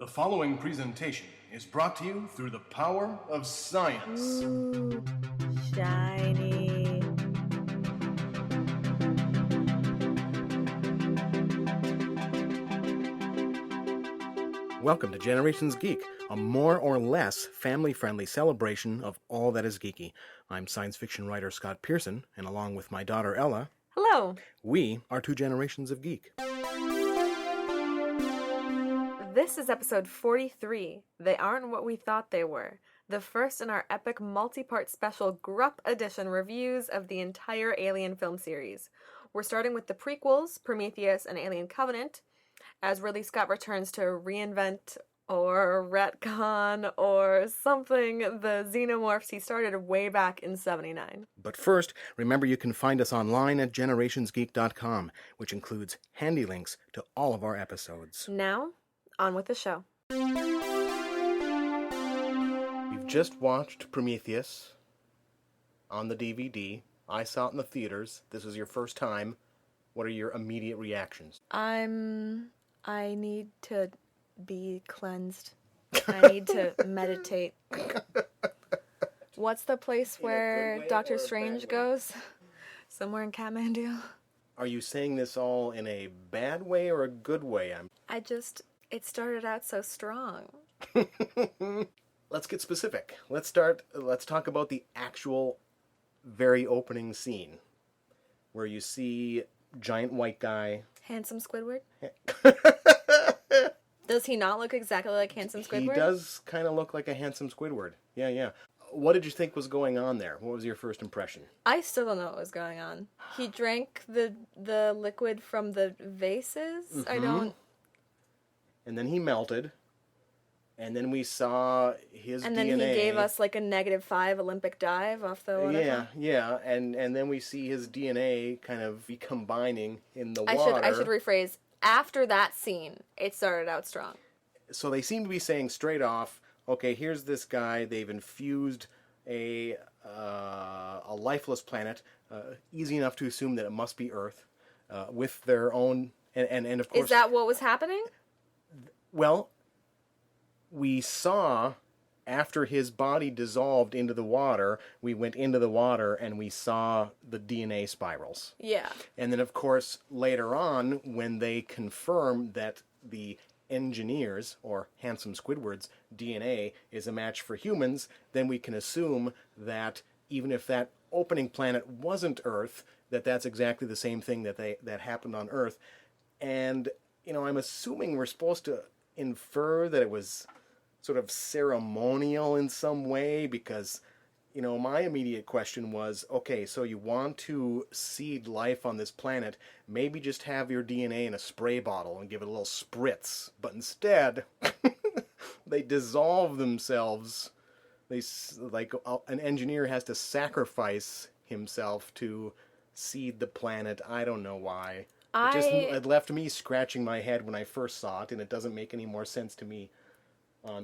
The following presentation is brought to you through the power of science. Ooh, shiny. Welcome to Generations Geek, a more or less family-friendly celebration of all that is geeky. I'm science fiction writer Scott Pearson, and along with my daughter Ella, Hello. we are two generations of geek. This is episode 43. They aren't what we thought they were. The first in our epic multi-part special Grupp edition reviews of the entire Alien film series. We're starting with the prequels, Prometheus and Alien Covenant, as Ridley Scott returns to reinvent or retcon or something the Xenomorphs he started way back in 79. But first, remember you can find us online at generationsgeek.com, which includes handy links to all of our episodes. Now, on with the show. We've just watched Prometheus on the DVD. I saw it in the theaters. This is your first time. What are your immediate reactions? I need to be cleansed. I need to meditate. What's the place where Doctor Strange goes? Somewhere in Kathmandu. Are you saying this all in a bad way or a good way? It started out so strong. Let's get specific. Let's talk about the actual very opening scene where you see giant white guy. Handsome Squidward? Does he not look exactly like Handsome Squidward? He does kind of look like a handsome Squidward. Yeah. What did you think was going on there? What was your first impression? I still don't know what was going on. He drank the liquid from the vases? Mm-hmm. And then he melted. And then we saw his DNA. And then he gave us like a -5 Olympic dive off the waterfall. Yeah. And then we see his DNA kind of be combining in the water. I should rephrase. After that scene, it started out strong. So they seem to be saying straight off, okay, here's this guy. They've infused a lifeless planet, easy enough to assume that it must be Earth, with their own, and of course... Is that what was happening? Well, we saw, after his body dissolved into the water, we went into the water and we saw the DNA spirals. Yeah. And then, of course, later on, when they confirm that the engineers, or Handsome Squidward's DNA is a match for humans, then we can assume that even if that opening planet wasn't Earth, that's exactly the same thing that happened on Earth. And, I'm assuming we're supposed to infer that it was sort of ceremonial in some way, because, my immediate question was, okay, so you want to seed life on this planet, maybe just have your DNA in a spray bottle and give it a little spritz. But instead, they dissolve themselves. An engineer has to sacrifice himself to seed the planet. I don't know why. It left me scratching my head when I first saw it, and it doesn't make any more sense to me.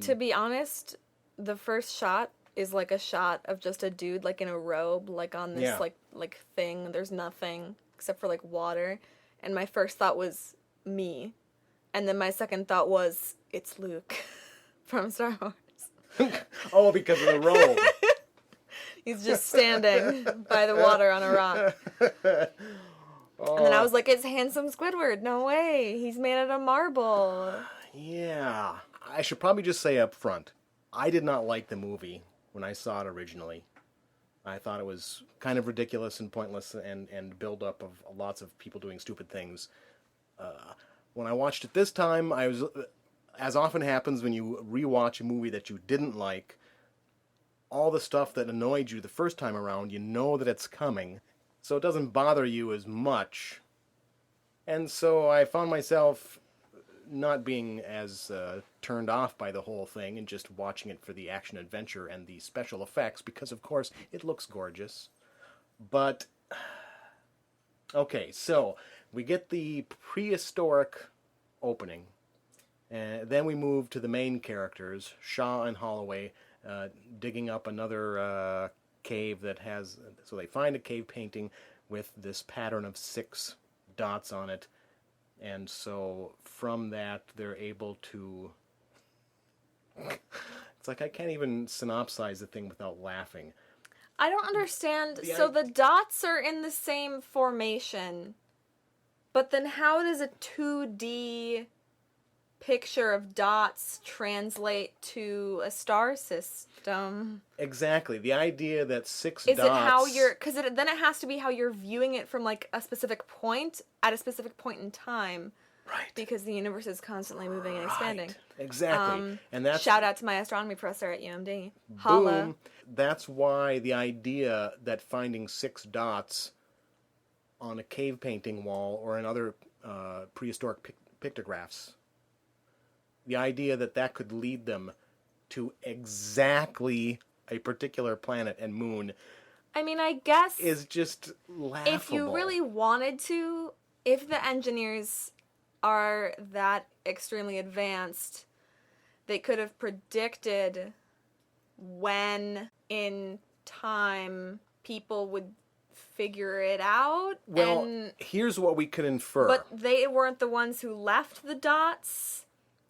To be honest, the first shot is like a shot of just a dude like in a robe, like on this like thing. There's nothing except for like water. And my first thought was me. And then my second thought was, it's Luke from Star Wars. Oh, because of the robe. He's just standing by the water on a rock. Oh. And then I was like, it's Handsome Squidward. No way. He's made out of marble. Yeah. I should probably just say up front, I did not like the movie when I saw it originally. I thought it was kind of ridiculous and pointless and build-up of lots of people doing stupid things. When I watched it this time, I was, as often happens when you rewatch a movie that you didn't like, all the stuff that annoyed you the first time around, you know that it's coming, so it doesn't bother you as much. And so I found myself not being as turned off by the whole thing and just watching it for the action-adventure and the special effects, because, of course, it looks gorgeous. But, okay, so we get the prehistoric opening, and then we move to the main characters, Shaw and Holloway, digging up another cave that has... So they find a cave painting with this pattern of 6 dots on it. And so from that, they're able to like I can't even synopsize the thing without laughing. I don't understand. So the dots are in the same formation, but then how does a 2D picture of dots translate to a star system? Exactly. The idea that six Is dots... it how you're... Because then it has to be how you're viewing it from, like, a specific point at a specific point in time. Right. Because the universe is constantly moving and expanding. Right. Exactly. And that's... Shout out to my astronomy professor at UMD. Holla. Boom. That's why the idea that finding 6 dots on a cave painting wall or in other prehistoric pictographs, the idea that that could lead them to exactly a particular planet and moon, I mean, I guess... is just laughable. If you really wanted to, if the engineers are that extremely advanced, they could have predicted when in time people would figure it out. Well, and, here's what we could infer. but they weren't the ones who left the dots,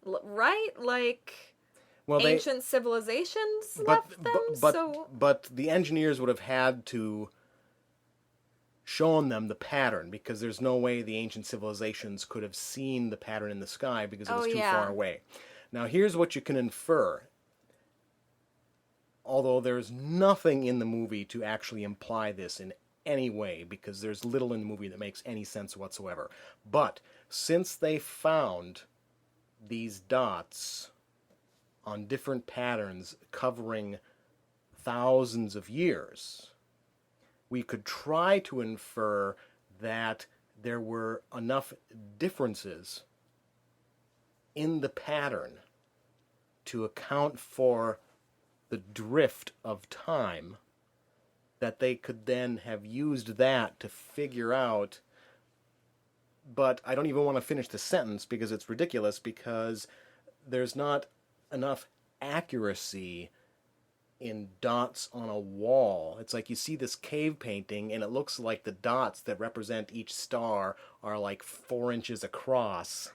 right? Like, ancient civilizations left them, But the engineers would have had to shown them the pattern, because there's no way the ancient civilizations could have seen the pattern in the sky because it was too far away. Now, here's what you can infer. Although there's nothing in the movie to actually imply this in any way, because there's little in the movie that makes any sense whatsoever. But since they found these dots on different patterns covering thousands of years, we could try to infer that there were enough differences in the pattern to account for the drift of time, that they could then have used that to figure out. But I don't even want to finish the sentence because it's ridiculous, because there's not enough accuracy in dots on a wall. It's like you see this cave painting and it looks like the dots that represent each star are like 4 inches across.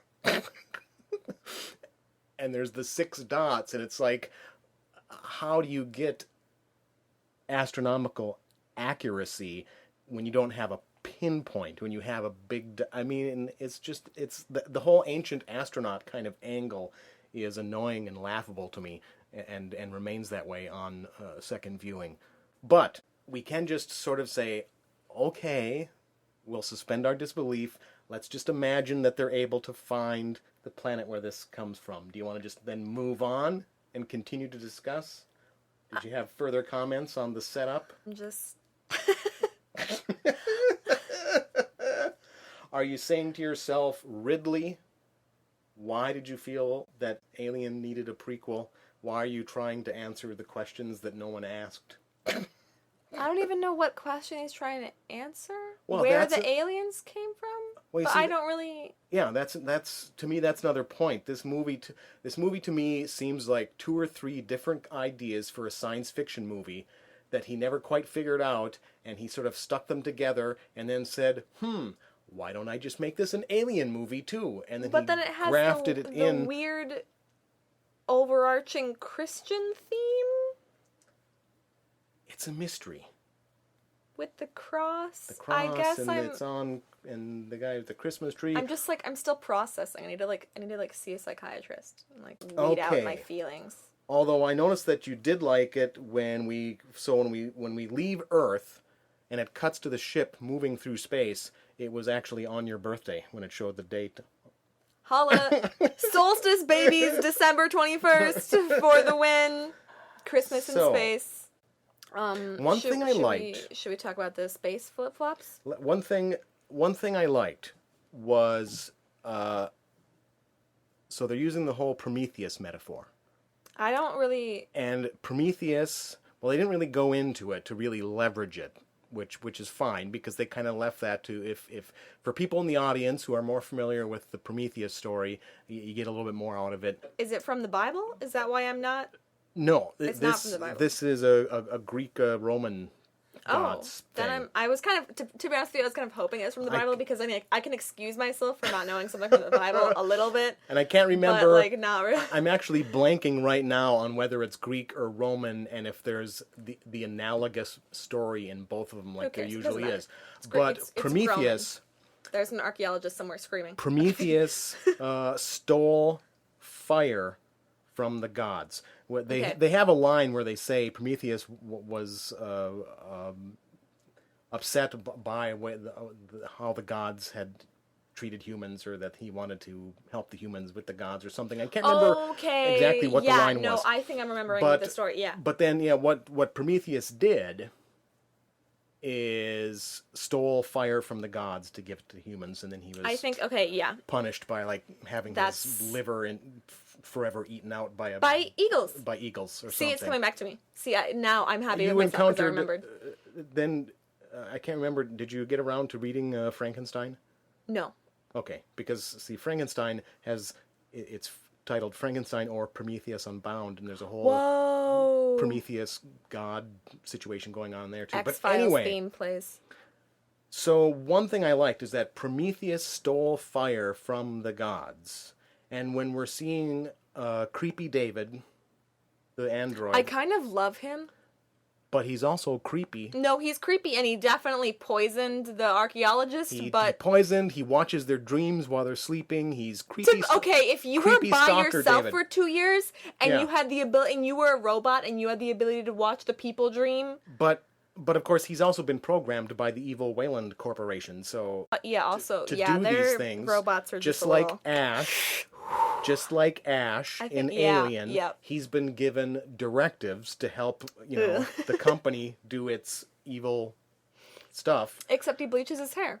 And there's the 6 dots, and it's like, how do you get astronomical accuracy when you don't have a pinpoint, when you have a big... I mean, it's just, it's the whole ancient astronaut kind of angle is annoying and laughable to me, and remains that way on second viewing. But we can just sort of say, okay, we'll suspend our disbelief. Let's just imagine that they're able to find the planet where this comes from. Do you want to just then move on and continue to discuss? Did you have further comments on the setup? Just... Are you saying to yourself, Ridley, why did you feel that Alien needed a prequel? Why are you trying to answer the questions that no one asked? I don't even know what question he's trying to answer. Well, where the aliens came from? Well, but see, I don't really... Yeah, that's to me, that's another point. This movie to me seems like 2 or 3 different ideas for a science fiction movie that he never quite figured out, and he sort of stuck them together and then said, why don't I just make this an Alien movie too? And then then it has grafted it in. The weird overarching Christian theme? It's a mystery. With the cross? The cross, I guess and it's on, and the guy with the Christmas tree. I'm just like, I'm still processing. I need to see a psychiatrist and like weed out my feelings. Although I noticed that you did like it when we leave Earth and it cuts to the ship moving through space, it was actually on your birthday when it showed the date. Holla! Solstice babies, December 21st for the win. Christmas in space. One thing I liked. Should we talk about the space flip-flops? One thing I liked was so they're using the whole Prometheus metaphor. I don't really... And Prometheus, well, they didn't really go into it to really leverage it, which is fine, because they kind of left that to, if for people in the audience who are more familiar with the Prometheus story, you get a little bit more out of it. Is it from the Bible? Is that why I'm not... No, it's not from the Bible. This is a Greek Roman gods thing. then I was kind of, to be honest with you, I was kind of hoping it was from the Bible because I mean, I can excuse myself for not knowing something from the Bible a little bit. And I can't remember. But, like, not really. I'm actually blanking right now on whether it's Greek or Roman, and if there's the analogous story in both of them, like there usually is. But it's Prometheus. There's an archaeologist somewhere screaming. Prometheus stole fire from the gods. They have a line where they say Prometheus was upset by how the gods had treated humans, or that he wanted to help the humans with the gods or something. I can't remember exactly what the line was. Yeah, no, I think I'm remembering the story, yeah. But then, what Prometheus did is stole fire from the gods to give to humans, and then he was punished by, like, having his liver forever eaten out by eagles. By eagles or something. See, it's coming back to me. See, now I'm happy with myself because I remembered. Then, I can't remember, did you get around to reading Frankenstein? No. Okay, because, see, Frankenstein it's titled Frankenstein or Prometheus Unbound, and there's a whole Prometheus god situation going on there, too. X-Files but anyway, theme plays. So one thing I liked is that Prometheus stole fire from the gods, and when we're seeing creepy David, the android... I kind of love him. But he's also creepy. No, he's creepy, and he definitely poisoned the archaeologist, He poisoned, he watches their dreams while they're sleeping, he's creepy. If you were by yourself David. for 2 years, and you had the ability, and you were a robot, and you had the ability to watch the people dream... But of course, he's also been programmed by the evil Weyland Corporation, so... to do these things, robots are just like Ash... Just like Ash in Alien, he's been given directives to help, the company do its evil stuff. Except he bleaches his hair.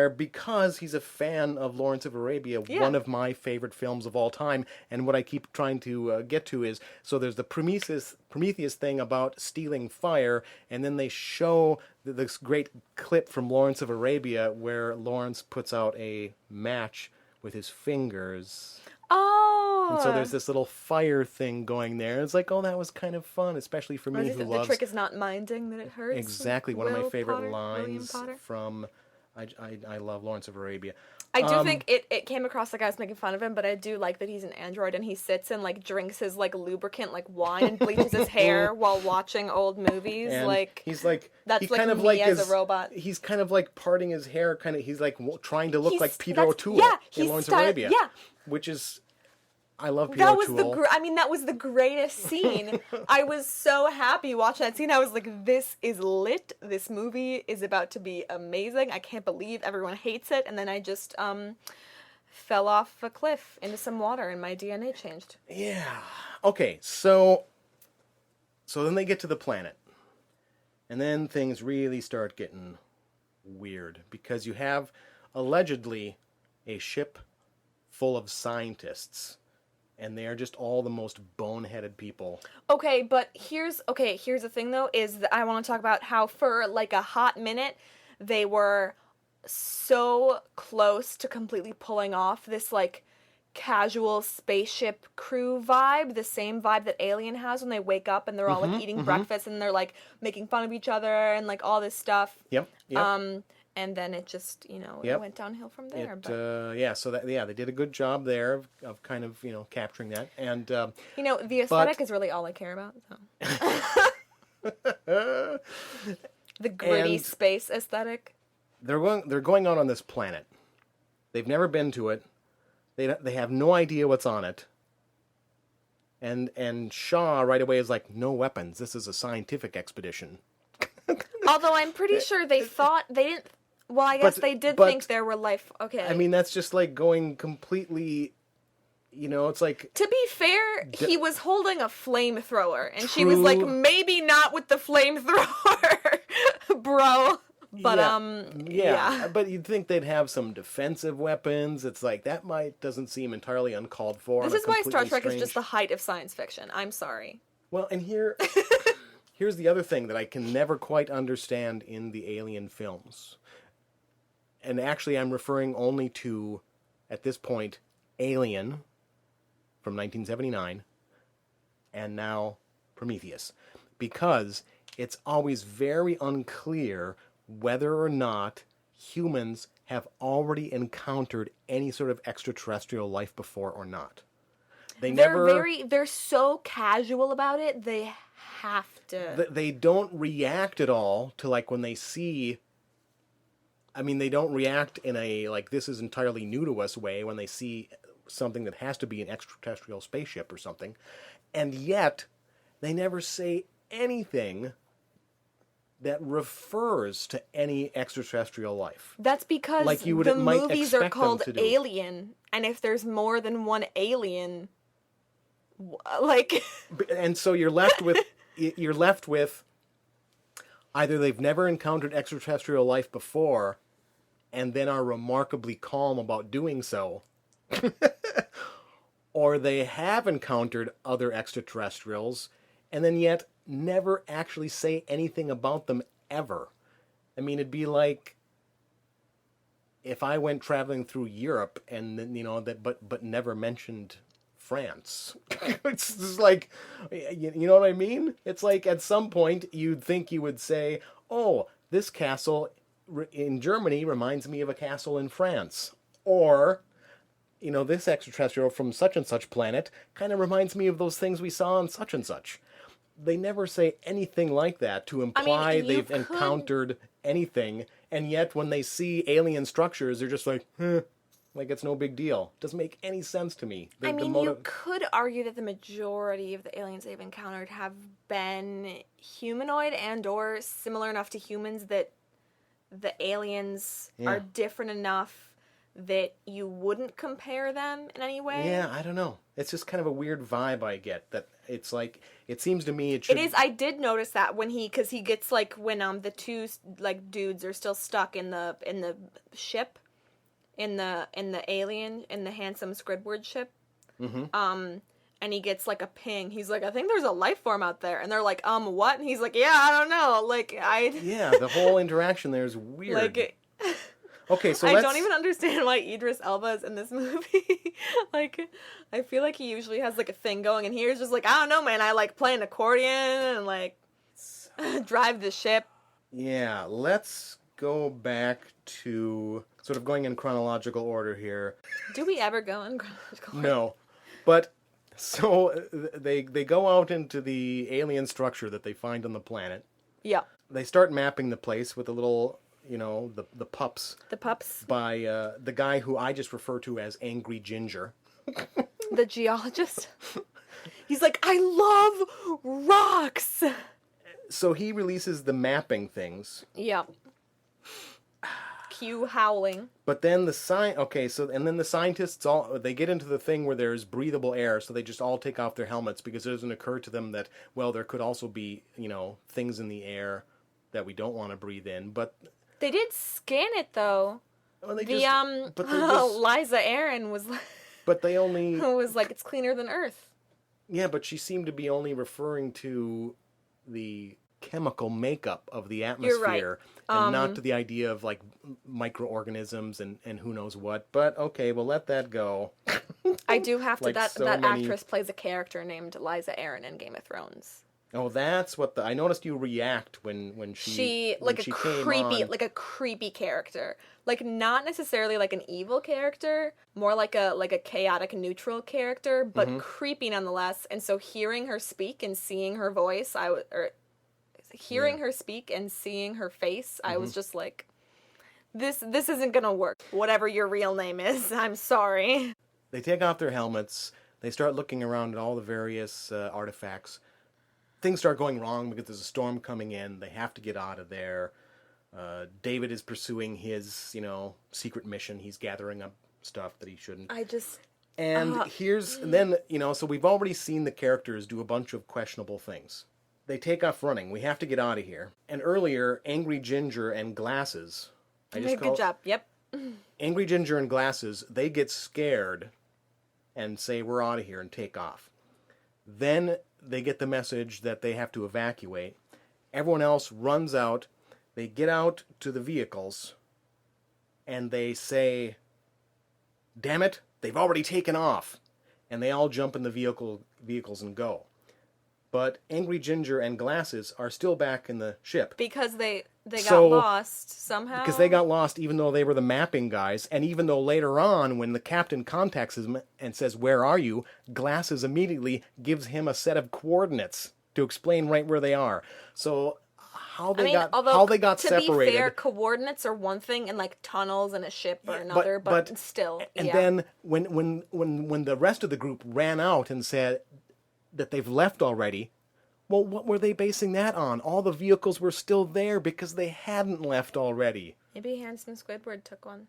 Because he's a fan of Lawrence of Arabia, one of my favorite films of all time. And what I keep trying to get to is, so there's the Prometheus thing about stealing fire, and then they show this great clip from Lawrence of Arabia where Lawrence puts out a match with his fingers. Oh! And so there's this little fire thing going there. It's like, that was kind of fun, especially for me who loves... The trick is not minding that it hurts. Exactly, one of my favorite lines from... I love Lawrence of Arabia. I do think it came across like I was making fun of him, but I do like that he's an android and he sits and, like, drinks his, like, lubricant, like, wine and bleaches his hair while watching old movies. And like, he's like... That's he like kind of me like as a robot. He's kind of like parting his hair, he's like trying to look like Peter O'Toole in Lawrence of Arabia. Yeah. Which is... I love Peter O'Toole. That was the greatest scene. I was so happy watching that scene. I was like, this is lit. This movie is about to be amazing. I can't believe everyone hates it. And then I just fell off a cliff into some water and my DNA changed. Yeah. Okay, so then they get to the planet. And then things really start getting weird. Because you have, allegedly, a ship full of scientists. And they are just all the most boneheaded people. Okay, but here's the thing, though, is that I want to talk about how for, like, a hot minute, they were so close to completely pulling off this, like, casual spaceship crew vibe, the same vibe that Alien has when they wake up and they're all, like, eating breakfast and they're, like, making fun of each other and, like, all this stuff. Yep. And then it just, it went downhill from there. They did a good job there of kind of, capturing that. And the aesthetic is really all I care about. So. The gritty space aesthetic. They're going out on this planet. They've never been to it. They have no idea what's on it. And Shaw right away is like, no weapons. This is a scientific expedition. Although I'm pretty sure they didn't. Well, I guess they did think there were life... Okay. I mean, that's just like going completely... it's like... To be fair, he was holding a flamethrower, and she was like, maybe not with the flamethrower, bro. But, yeah. But you'd think they'd have some defensive weapons. It's like, doesn't seem entirely uncalled for. This is why Star Trek is just the height of science fiction. I'm sorry. Well, and here's the other thing that I can never quite understand in the Alien films. And actually, I'm referring only to, at this point, Alien from 1979, and now Prometheus. Because it's always very unclear whether or not humans have already encountered any sort of extraterrestrial life before or not. They're so casual about it, they have to. They don't react at all to, like, when they see... I mean, they don't react in a, like, this is entirely new to us way when they see something that has to be an extraterrestrial spaceship or something. And yet, they never say anything that refers to any extraterrestrial life. That's because like you would, the might movies are expect them called to do. Alien, and if there's more than one alien, like... And so you're left with either they've never encountered extraterrestrial life before and then are remarkably calm about doing so, or they have encountered other extraterrestrials and then yet never actually say anything about them ever. I mean, it'd be like if I went traveling through Europe and then, but never mentioned France. It's just like, you know what I mean? It's like at some point you'd think you would say, oh, this castle in Germany reminds me of a castle in France. Or, this extraterrestrial from such and such planet kind of reminds me of those things we saw on such and such. They never say anything like that to imply they've encountered anything, and yet when they see alien structures, they're just like, like it's no big deal. Doesn't make any sense to me. You could argue that the majority of the aliens they've encountered have been humanoid and or similar enough to humans that the aliens are different enough that you wouldn't compare them in any way. Yeah, I don't know. It's just kind of a weird vibe I get. That it's like, it seems to me it should... It is, I did notice that because he gets, like, when the two, like, dudes are still stuck in the ship, in the alien, in the handsome Squidward ship. Mm-hmm. And he gets, like, a ping. He's like, I think there's a life form out there. And they're like, what? And he's like, yeah, I don't know. Like, Yeah, the whole interaction there is weird. Like... Okay, so I don't even understand why Idris Elba is in this movie. Like, I feel like he usually has, like, a thing going. And here's just like, I don't know, man. I, like, play an accordion and, like, drive the ship. Yeah, let's go back to... sort of going in chronological order here. Do we ever go in chronological order? No. But... So they go out into the alien structure that they find on the planet. Yeah. They start mapping the place with the little, the pups. The pups. By the guy who I just refer to as Angry Ginger. The geologist. He's like, I love rocks. So he releases the mapping things. Yeah. Cue howling. But then the scientists they get into the thing where there's breathable air, so they just all take off their helmets because it doesn't occur to them that, well, there could also be, things in the air that we don't want to breathe in. But they did scan it though. Well, Liza Aaron was like, but they only was like, it's cleaner than Earth. Yeah, but she seemed to be only referring to the chemical makeup of the atmosphere. You're right. And not to the idea of, like, microorganisms and who knows what. But, okay, we'll let that go. I do have to... Like that many... actress plays a character named Liza Aaron in Game of Thrones. Oh, that's what I noticed you react when she a creepy character. Like, not necessarily like an evil character, more like a chaotic neutral character, but creepy nonetheless. And so hearing her speak and seeing her voice, her speak and seeing her face, I was just like, this isn't gonna work. Whatever your real name is, I'm sorry. They take off their helmets. They start looking around at all the various artifacts. Things start going wrong because there's a storm coming in. They have to get out of there. David is pursuing his, secret mission. He's gathering up stuff that he shouldn't. So we've already seen the characters do a bunch of questionable things. They take off running. We have to get out of here. And earlier, Angry Ginger and Glasses... Good job, yep. Angry Ginger and Glasses, they get scared and say, we're out of here, and take off. Then they get the message that they have to evacuate. Everyone else runs out. They get out to the vehicles, and they say, damn it, they've already taken off. And they all jump in the vehicles and go. but Angry Ginger and Glasses are still back in the ship. Because they got So- lost somehow. Because they got lost even though they were the mapping guys, and even though later on when the captain contacts him and says, "Where are you?" Glasses immediately gives him a set of coordinates to explain right where they are. So how they got to separated. be fair, coordinates are one thing, and like tunnels in a ship are another. But still, And yeah. then when the rest of the group ran out and said that they've left already, well, what were they basing that on? All the vehicles were still there because they hadn't left already. Maybe Handsome Squidward took one.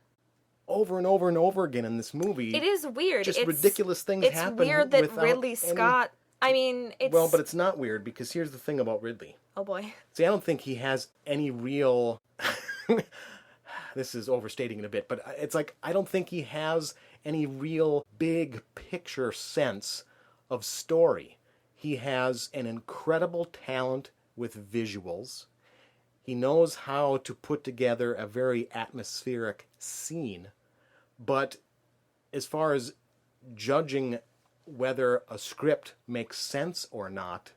Over and over and over again in this movie. It is weird. Just it's ridiculous things happen. It's weird that without Ridley Scott. I mean, it's. Well, but it's not weird because here's the thing about Ridley. Oh boy. See, I don't think he has any real. This is overstating it a bit, but it's like I don't think he has any real big picture sense of story. He has an incredible talent with visuals. He knows how to put together a very atmospheric scene. But as far as judging whether a script makes sense or not,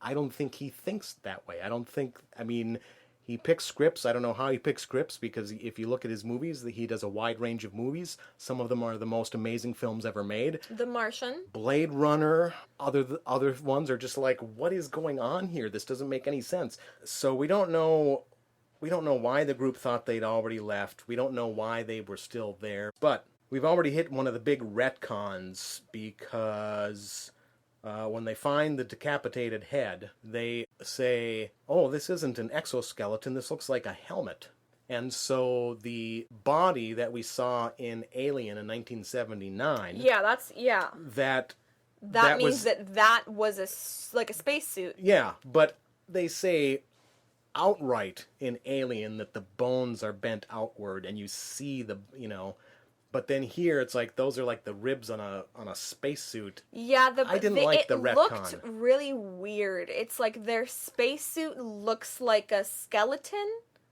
I don't think he thinks that way. He picks scripts. I don't know how he picks scripts, because if you look at his movies, he does a wide range of movies. Some of them are the most amazing films ever made. The Martian. Blade Runner. Other ones are just like, what is going on here? This doesn't make any sense. So we don't know why the group thought they'd already left. We don't know why they were still there. But we've already hit one of the big retcons, because when they find the decapitated head, they say, "Oh, this isn't an exoskeleton, this looks like a helmet." And so the body that we saw in Alien in 1979... Yeah, That means that was a spacesuit. Yeah, but they say outright in Alien that the bones are bent outward and you see but then here it's like those are like the ribs on a spacesuit. Yeah, I didn't like the retcon. It looked really weird. It's like their spacesuit looks like a skeleton.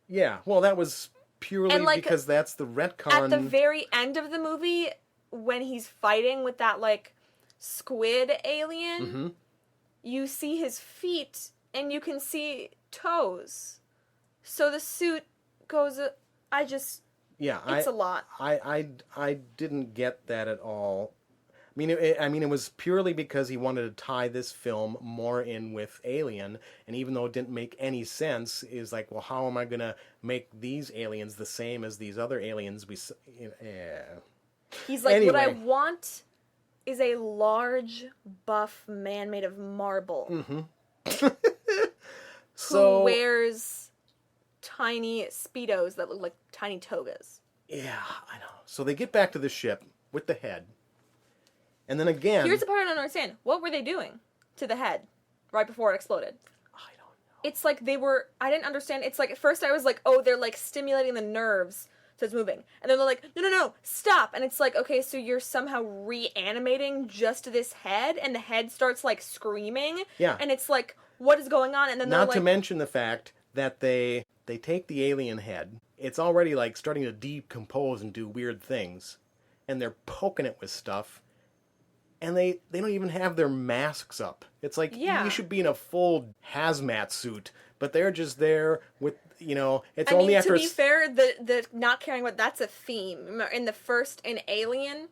Yeah, well, that was purely because that's the retcon. At the very end of the movie, when he's fighting with that squid alien, you see his feet and you can see toes. So the suit goes. It's a lot. I didn't get that at all. It was purely because he wanted to tie this film more in with Alien, and even though it didn't make any sense, is like, well, how am I going to make these aliens the same as these other aliens? He's like, anyway. What I want is a large, buff man made of marble. Mm-hmm. Who wears tiny Speedos that look like tiny togas. Yeah, I know. So they get back to the ship with the head. And then again... Here's the part I don't understand. What were they doing to the head right before it exploded? I don't know. It's like I didn't understand. It's like, at first I was like, oh, they're stimulating the nerves so it's moving. And then they're like, no, stop. And it's like, okay, so you're somehow reanimating just this head, and the head starts screaming. Yeah. And it's like, what is going on? And then Not to mention the fact that they take the alien head. It's already starting to decompose and do weird things. And they're poking it with stuff. And they don't even have their masks up. It's like, you should be in a full hazmat suit. But they're just there with, it's only after... To be fair, the not caring about, that's a theme. In Alien,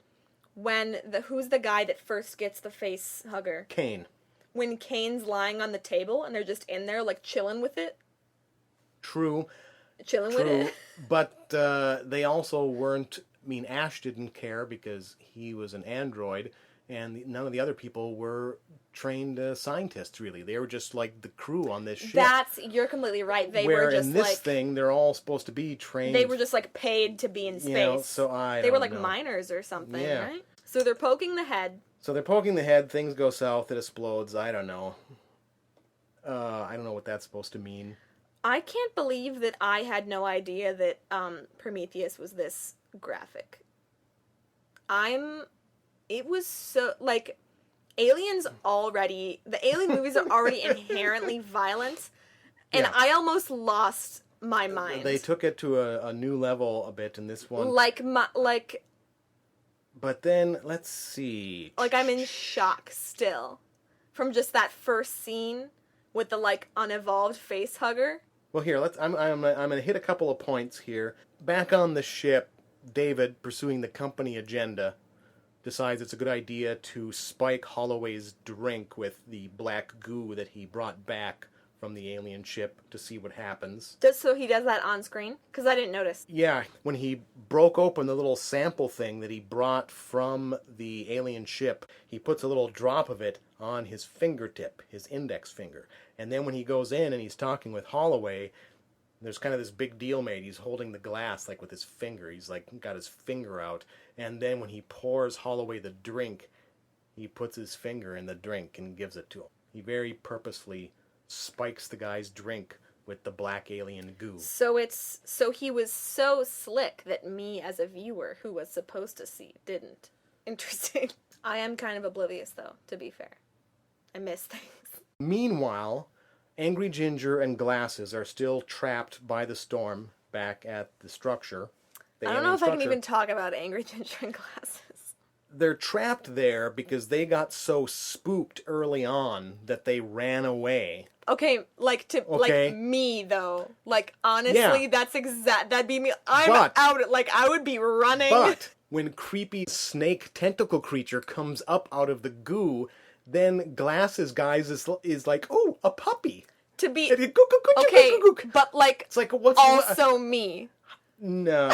who's the guy that first gets the face hugger? Kane. When Kane's lying on the table and they're just in there, chilling with it. True. Chilling with it. But they also weren't... Ash didn't care because he was an android, and none of the other people were trained scientists, really. They were just the crew on this ship. You're completely right. They were were just in this thing, they're all supposed to be trained. They were just paid to be in space. So they were know. miners or something, right? So they're poking the head. Things go south, it explodes. I don't know. I don't know what that's supposed to mean. I can't believe that I had no idea that Prometheus was this graphic. It was so, the Alien movies are already inherently violent, and I almost lost my mind. They took it to a new level a bit in this one. But then, let's see. I'm in shock still from just that first scene with the, like, unevolved face hugger. Well, here, I'm gonna hit a couple of points here. Back on the ship, David, pursuing the company agenda, decides it's a good idea to spike Holloway's drink with the black goo that he brought back from the alien ship to see what happens. So he does that on screen? Because I didn't notice. Yeah, when he broke open the little sample thing that he brought from the alien ship, he puts a little drop of it on his fingertip, his index finger. And then when he goes in and he's talking with Holloway, there's kind of this big deal made. He's holding the glass like with his finger. He's like got his finger out. And then when he pours Holloway the drink, he puts his finger in the drink and gives it to him. He very purposefully spikes the guy's drink with the black alien goo. So he was so slick that me as a viewer who was supposed to see didn't. Interesting. I am kind of oblivious though, to be fair. I miss things. Meanwhile, Angry Ginger and Glasses are still trapped by the storm back at the structure. I don't know if I can even talk about Angry Ginger and Glasses. They're trapped there because they got so spooked early on that they ran away. Okay, like me though. Like honestly, Yeah. that'd be me. I'm out. Like I would be running. But when creepy snake tentacle creature comes up out of the goo, then Glasses guys is like, oh, a puppy. To be Okay, but like it's like what's also me. No,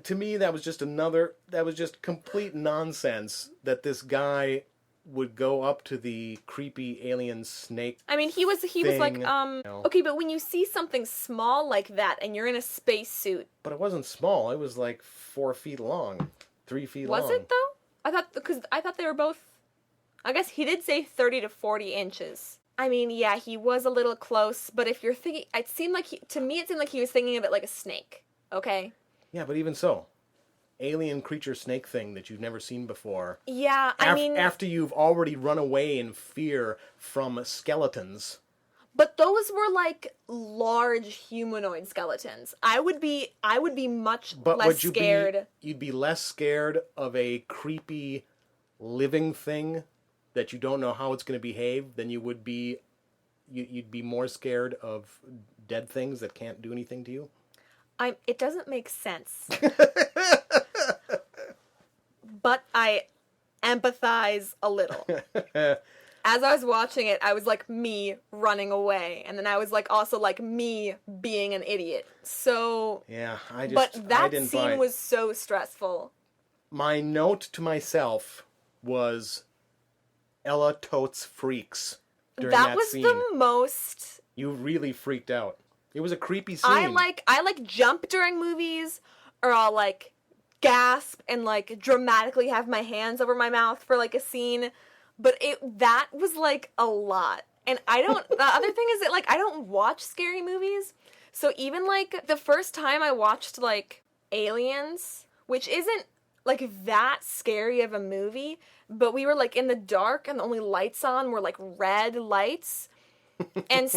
to me that was just complete nonsense that this guy would go up to the creepy alien snake. I mean, he was like, okay, but when you see something small like that and you're in a spacesuit. But it wasn't small. It was like 4 feet long, 3 feet long. Was it though? I thought they were both. I guess he did say 30 to 40 inches. I mean, yeah, he was a little close, but if you're thinking, it seemed like he was thinking of it like a snake. Okay. Yeah, but even so, alien creature snake thing that you've never seen before. Yeah, I mean, after you've already run away in fear from skeletons. But those were like large humanoid skeletons. I would be much less scared. You'd be less scared of a creepy living thing that you don't know how it's going to behave than you would be. You'd be more scared of dead things that can't do anything to you. It doesn't make sense. But I empathize a little. As I was watching it, I was like me running away. And then I was like also like me being an idiot. So... Yeah, But that scene was so stressful. My note to myself was Ella totes freaks during that scene. That was the most... You really freaked out. It was a creepy scene. I like jump during movies, or I'll like gasp and like dramatically have my hands over my mouth for like a scene, but that was like a lot. And the other thing is that like I don't watch scary movies, so even like the first time I watched like Aliens, which isn't like that scary of a movie, but we were like in the dark and the only lights on were like red lights. and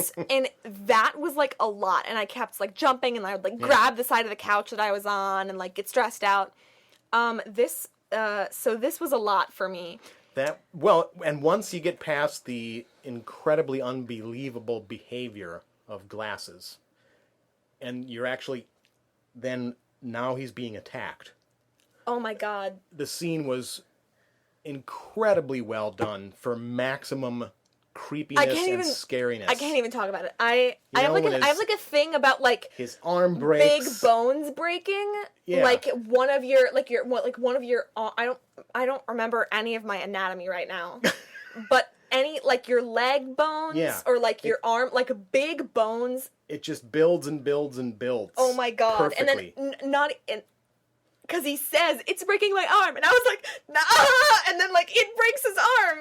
that was like a lot, and I kept like jumping, and I would like grab the side of the couch that I was on and like get stressed out. So this was a lot for me. And once you get past the incredibly unbelievable behavior of Glasses, and you're actually now he's being attacked. Oh my god. The scene was incredibly well done for maximum creepiness and scariness. I can't even talk about it. I have like a thing about like his arm breaks, big bones breaking. Yeah. Like one of your I don't remember any of my anatomy right now, but any like your leg bones or like your arm, like big bones. It just builds and builds and builds. Oh my god! Perfectly. And then because he says it's breaking my arm, and I was like, nah, and then like it breaks his arm.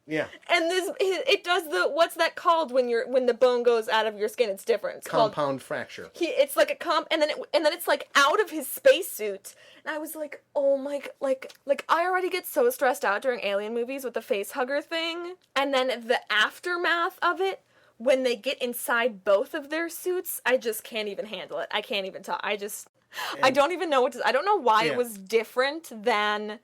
Yeah. And it does what's that called when the bone goes out of your skin? It's different. It's compound fracture. It's like and then it's like out of his spacesuit. And I was like, oh my, like I already get so stressed out during alien movies with the face hugger thing. And then the aftermath of it, when they get inside both of their suits, I just can't even handle it. I can't even talk. I don't even know I don't know why it was different than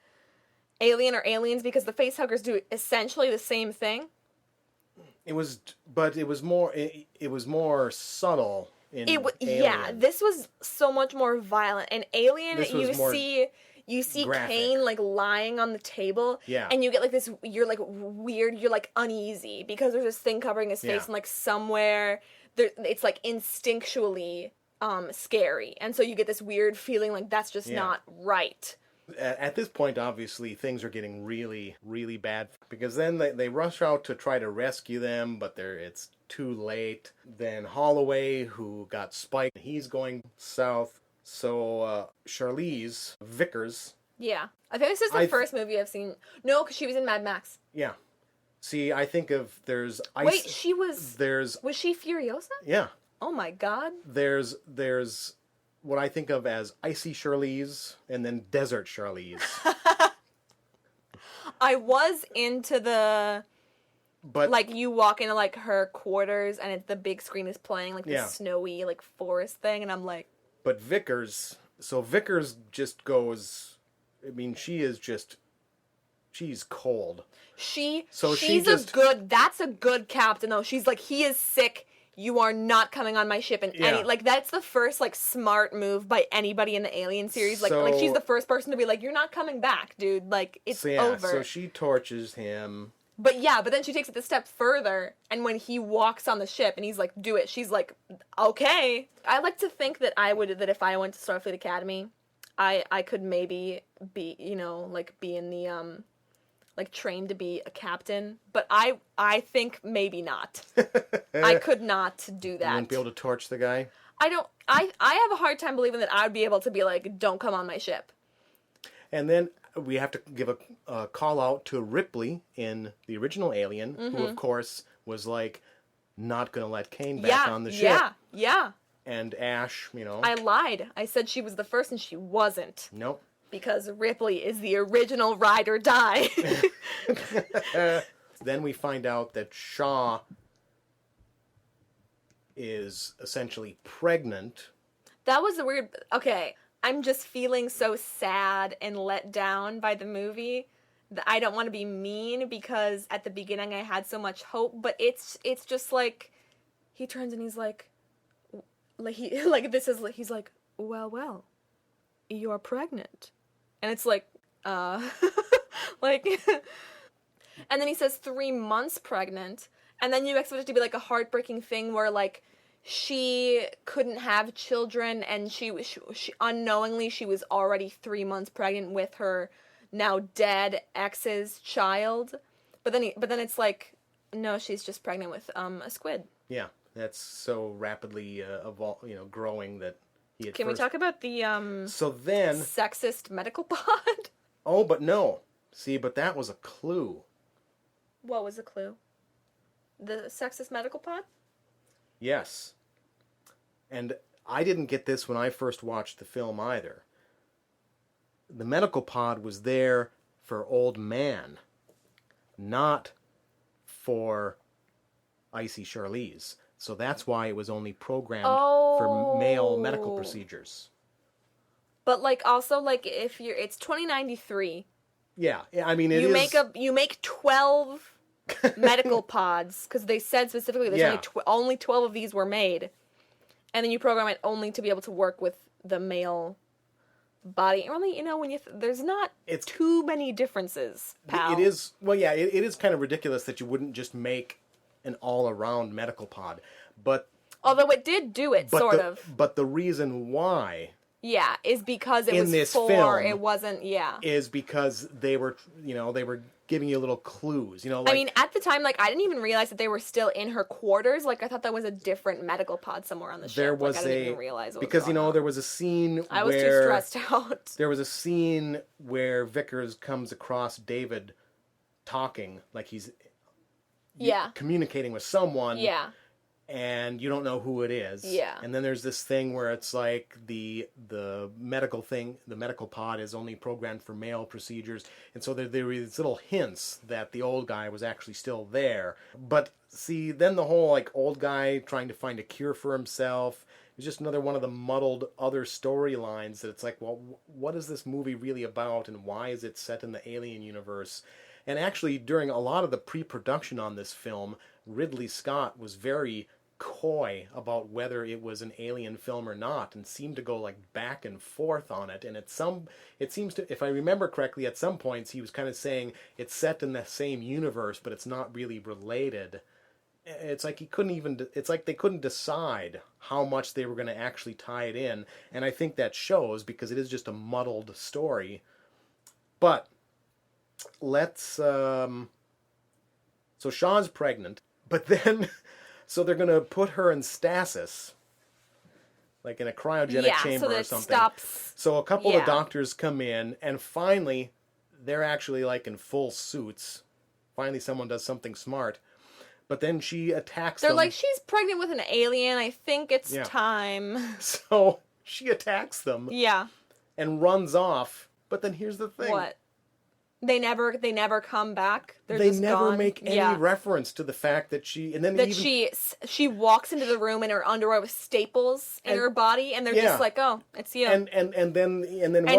alien or aliens because the facehuggers do essentially the same thing. It was more subtle in Alien. This was so much more violent. In Alien, This was more you see graphic. Kane like lying on the table, Yeah. and you get like this. You're like weird. You're like uneasy because there's this thing covering his face, Yeah. and like somewhere there, it's like instinctually scary, and so you get this weird feeling like that's just not right. At this point, obviously, things are getting really, really bad because then they rush out to try to rescue them, but it's too late. Then Holloway, who got spiked, he's going south. So Charlize Vickers. Yeah, I think this is the first movie I've seen. No, because she was in Mad Max. Yeah. See, I think of there's ice. Wait, she was. There's Was she Furiosa? yeah. Oh my god. There's what I think of as icy Charlize and then desert Charlize. I was into the But like you walk into like her quarters and the big screen is playing like the Yeah. snowy like forest thing, and I'm like, but Vickers just goes. I mean, she's cold. she's just- that's a good captain though. She's like, he is sick. You are not coming on my ship in any, Yeah. like, that's the first, like, smart move by anybody in the Alien series. Like, So- she's the first person to be like, you're not coming back, dude. Like, it's over. So she torches him. But then she takes it a step further, and when he walks on the ship and he's like, do it, she's like, okay. I like to think that that if I went to Starfleet Academy, I could maybe be, like, be in the, like, trained to be a captain, but I think maybe not. I could not do You that. wouldn't be able to torch the guy. I have a hard time believing that I would be able to be like, don't come on my ship. And then we have to give a call out to Ripley in the original Alien, who of course was like not going to let Kane back on the ship. Yeah. And Ash, I lied. I said she was the first and she wasn't. Nope. Because Ripley is the original ride or die. Then we find out that Shaw is essentially pregnant. That was a weird... Okay, I'm just feeling so sad and let down by the movie that I don't want to be mean because at the beginning I had so much hope, but it's just like... He turns and he's like... he's like, well, you're pregnant. And it's like, like... And then he says 3 months pregnant, and then you expect it to be like a heartbreaking thing where like she couldn't have children and she unknowingly she was already 3 months pregnant with her now dead ex's child. But then it's no, she's just pregnant with a squid. Yeah, that's so rapidly growing that he. Can we talk about the So then, Sexist Medical Pod? oh, but no. See, but that was a clue. What was the clue? The Sexist Medical Pod? Yes. And I didn't get this when I first watched the film either. The medical pod was there for old man, not for Icy Charlize. So that's why it was only programmed for male medical procedures. But also if it's 2093. Yeah, I mean You make 12 medical pods because they said specifically there's only 12 of these were made, and then you program it only to be able to work with the male body. Only when there's not too many differences, pal. It is it is kind of ridiculous that you wouldn't just make an all-around medical pod, but although it did do it sort of. But the reason why. Yeah, is because it in was this for film, it wasn't. Yeah, is because they were giving you little clues. I mean, at the time, I didn't even realize that they were still in her quarters. I thought that was a different medical pod somewhere on the ship. There was I didn't even realize what because was going on. there was a scene I was too stressed out. There was a scene where Vickers comes across David talking like he's communicating with someone. Yeah. And you don't know who it is. Yeah. And then there's this thing where it's like the medical pod is only programmed for male procedures. And so there were these little hints that the old guy was actually still there. But see, then the whole old guy trying to find a cure for himself, It's just another one of the muddled other storylines that it's like, well, what is this movie really about, and why is it set in the Alien universe? And actually, during a lot of the pre-production on this film, Ridley Scott was very coy about whether it was an Alien film or not, and seemed to go like back and forth on it. And it seems to, if I remember correctly, at some points he was kind of saying it's set in the same universe, but it's not really related. It's like it's like they couldn't decide how much they were going to actually tie it in, and I think that shows because it is just a muddled story. But let's so Shaw's pregnant, but then so they're going to put her in stasis, like in a cryogenic chamber or something. Stops. So a couple of doctors come in, and finally they're actually like in full suits. Finally someone does something smart. But then she attacks them. They're like, she's pregnant with an alien. I think it's time. So she attacks them. Yeah. And runs off. But then here's the thing. What? They never come back. They just never gone. make any reference to the fact that she she walks into the room in her underwear with staples in her body, and they're just like, oh, it's you. And then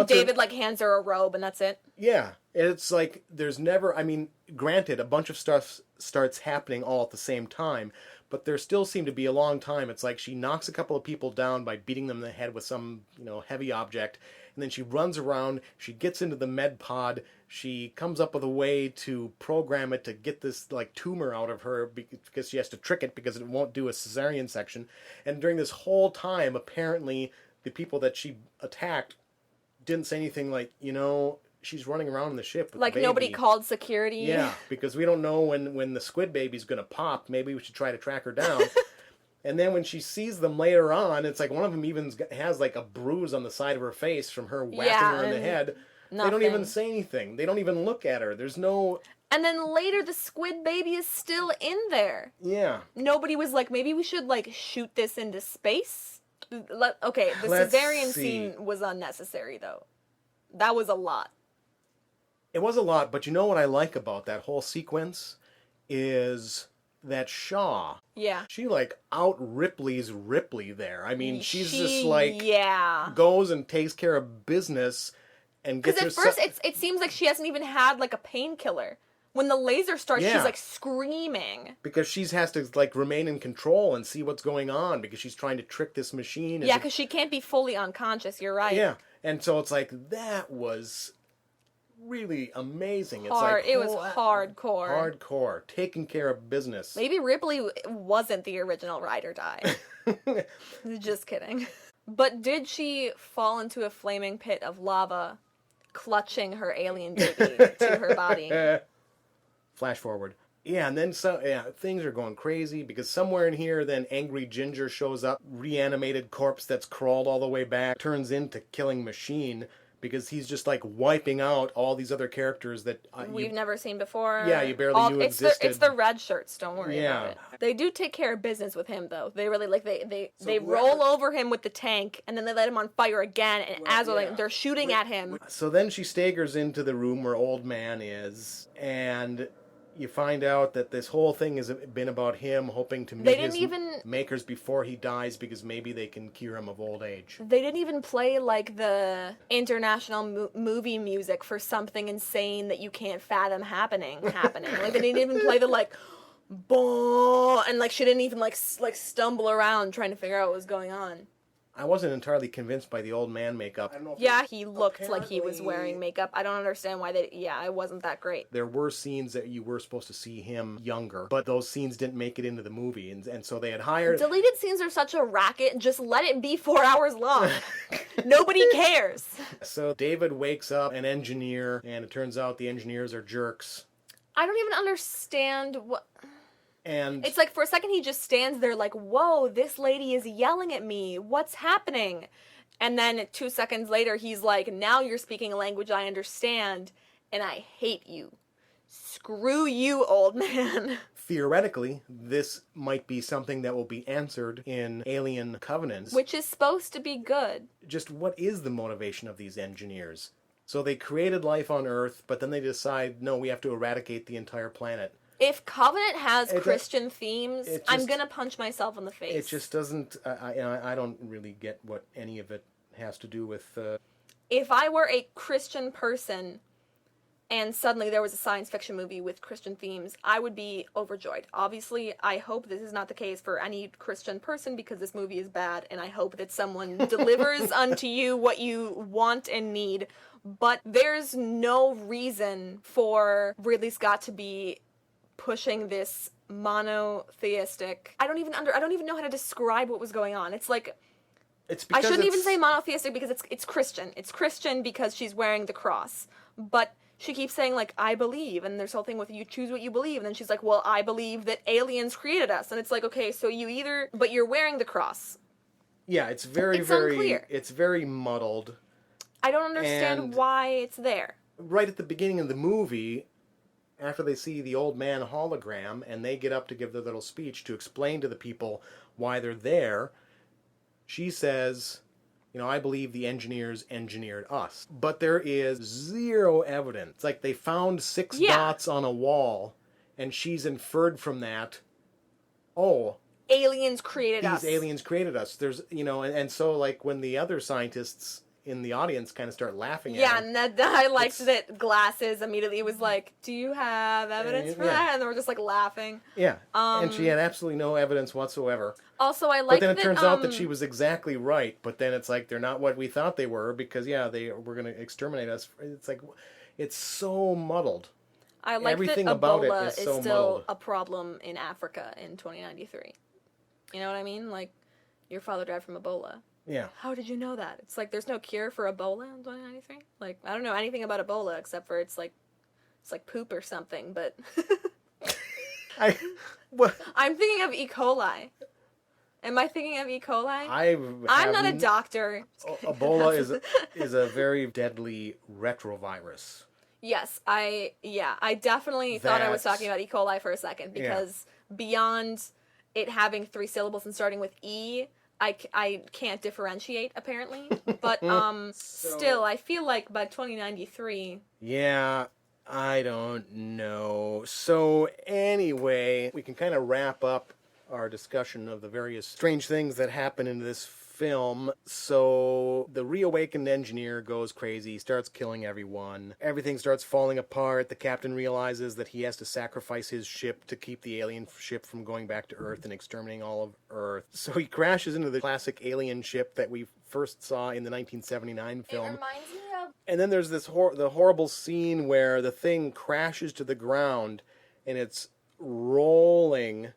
David like hands her a robe, and that's it. Yeah, it's like there's never. I mean, granted, a bunch of stuff starts happening all at the same time, but there still seem to be a long time. It's like she knocks a couple of people down by beating them in the head with some heavy object, and then she runs around. She gets into the med pod. She comes up with a way to program it to get this like tumor out of her because she has to trick it because it won't do a cesarean section. And during this whole time, apparently, the people that she attacked didn't say anything like, she's running around in the ship with like the baby. Nobody called security. Yeah, because we don't know when the squid baby's going to pop. Maybe we should try to track her down. And then when she sees them later on, it's like one of them even has like a bruise on the side of her face from her whacking her in the head. Nothing. They don't even say anything. They don't even look at her. There's no... And then later the squid baby is still in there. Yeah. Nobody was like, maybe we should like shoot this into space? Okay, the cesarean scene was unnecessary though. That was a lot. It was a lot, but you know what I like about that whole sequence is that Shaw. Yeah. She like out Ripley's Ripley there. I mean, she's just like goes and takes care of business and gets because at first it seems like she hasn't even had like a painkiller. When the laser starts, she's like screaming because she has to like remain in control and see what's going on because she's trying to trick this machine. Yeah, because she can't be fully unconscious. You're right. Yeah, and so it's like that was really amazing. It was hardcore. Hardcore, taking care of business. Maybe Ripley wasn't the original Ride or Die. Just kidding. But did she fall into a flaming pit of lava, clutching her alien baby to her body? Flash forward. Yeah, and then things are going crazy because somewhere in here, then Angry Ginger shows up, reanimated corpse that's crawled all the way back, turns into Killing Machine because he's just like wiping out all these other characters that we've never seen before. Yeah, you barely knew existed. It's the red shirts. Don't worry about it. They do take care of business with him though. They really they roll over him with the tank and then they let him on fire again. And they're shooting at him. So then she staggers into the room where Old Man is, and you find out that this whole thing has been about him hoping to meet his makers before he dies because maybe they can cure him of old age. They didn't even play like the international movie music for something insane that you can't fathom happening. Like they didn't even play the like, boom, and like she didn't even like stumble around trying to figure out what was going on. I wasn't entirely convinced by the Old Man makeup. He looked like he was wearing makeup. I don't understand why it wasn't that great. There were scenes that you were supposed to see him younger, but those scenes didn't make it into the movie, and so they had hired... Deleted scenes are such a racket, just let it be 4 hours long. Nobody cares. So David wakes up an engineer, and it turns out the engineers are jerks. I don't even understand what... And it's like for a second he just stands there like, whoa, this lady is yelling at me. What's happening? And then 2 seconds later he's like, now you're speaking a language I understand and I hate you. Screw you, old man. Theoretically, this might be something that will be answered in Alien Covenants. Which is supposed to be good. Just what is the motivation of these engineers? So they created life on Earth, but then they decide, no, we have to eradicate the entire planet. If Covenant has It- Christian themes, it I'm just- gonna punch myself in the face. It just doesn't. I don't really get what any of it has to do with. If I were a Christian person and suddenly there was a science fiction movie with Christian themes, I would be overjoyed. Obviously, I hope this is not the case for any Christian person because this movie is bad, and I hope that someone delivers unto you what you want and need. But there's no reason for Ridley Scott to be pushing this monotheistic. I don't even know how to describe what was going on. It's like, It's I because shouldn't even it's- say monotheistic because it's Christian. It's Christian because she's wearing the cross. But she keeps saying, like, I believe, and there's whole thing with you choose what you believe, and then she's like, well, I believe that aliens created us. And it's like, okay, so you either, but you're wearing the cross. Yeah, it's very, It's very, unclear. it's very muddled. I don't understand And- why it's there. Right at the beginning of the movie, after they see the old man hologram, and they get up to give their little speech to explain to the people why they're there, she says, you know, I believe the engineers engineered us. But there is zero evidence. It's like they found 6 Yeah. dots on a wall, and she's inferred from that, oh, Aliens created these us. aliens created us. There's, you know, and so, like, when the other scientists in the audience kind of start laughing at Yeah, him, and that I liked that Glasses immediately was like, do you have evidence for Yeah. that? And they were just like laughing. yeah, and she had absolutely no evidence whatsoever. Also, I But like then it that, turns out that she was exactly right. But then it's like they're not what we thought they were because they were going to exterminate us. It's like it's so muddled. I like everything that about it Ebola is is so still muddled. a problem in Africa in 2093. You know what I mean? Like, your father died from Ebola. Yeah, How did you know that? It's like there's no cure for Ebola in 2093. Like, I don't know anything about Ebola except for it's like poop or something. But well, I'm thinking of E. coli. Am I thinking of E. coli? I'm not a doctor. Ebola is a very deadly retrovirus. Yes, I definitely thought I was That's- talking about E. coli for a second because beyond it having 3 syllables and starting with E, I can't differentiate apparently. But still, I feel like by 2093, Yeah, I don't know. So anyway, we can kind of wrap up our discussion of the various strange things that happen in this film. So the reawakened engineer goes crazy, he starts killing everyone. Everything starts falling apart. The captain realizes that he has to sacrifice his ship to keep the alien ship from going back to Earth and exterminating all of Earth. So he crashes into the classic alien ship that we first saw in the 1979 film. it reminds me of And then there's this the horrible scene where the thing crashes to the ground and it's rolling.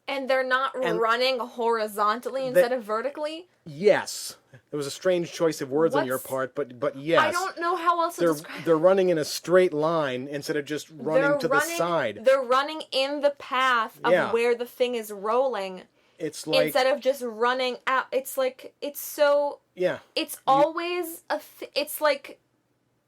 and they're not And running horizontally instead of vertically. Yes, it was a strange choice of words on your What's- part, but yes, I don't know how else to describe. they're running in a straight line instead of just running They're to the side. They're running in the path of Yeah. where the thing is rolling It's like instead of just running out. It's like it's so. yeah, It's always it's like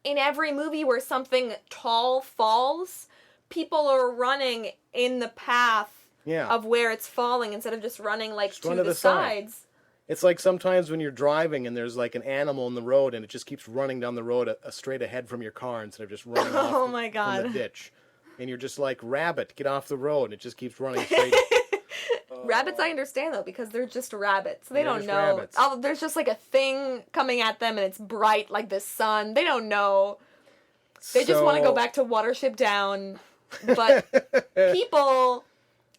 in every movie where something tall falls, people are running in the path yeah. of where it's falling instead of just running like Just to run the to the side. sides. It's like sometimes when you're driving and there's like an animal in the road and it just keeps running down the road a straight ahead from your car instead of just running off Oh my from God. the ditch. And you're just like, rabbit, get off the road. And it just keeps running straight. Rabbits I understand though because they're just rabbits. They They're don't just know. rabbits. Oh, there's just like a thing coming at them and it's bright like the sun. They don't know. They just want to go back to Watership Down. But people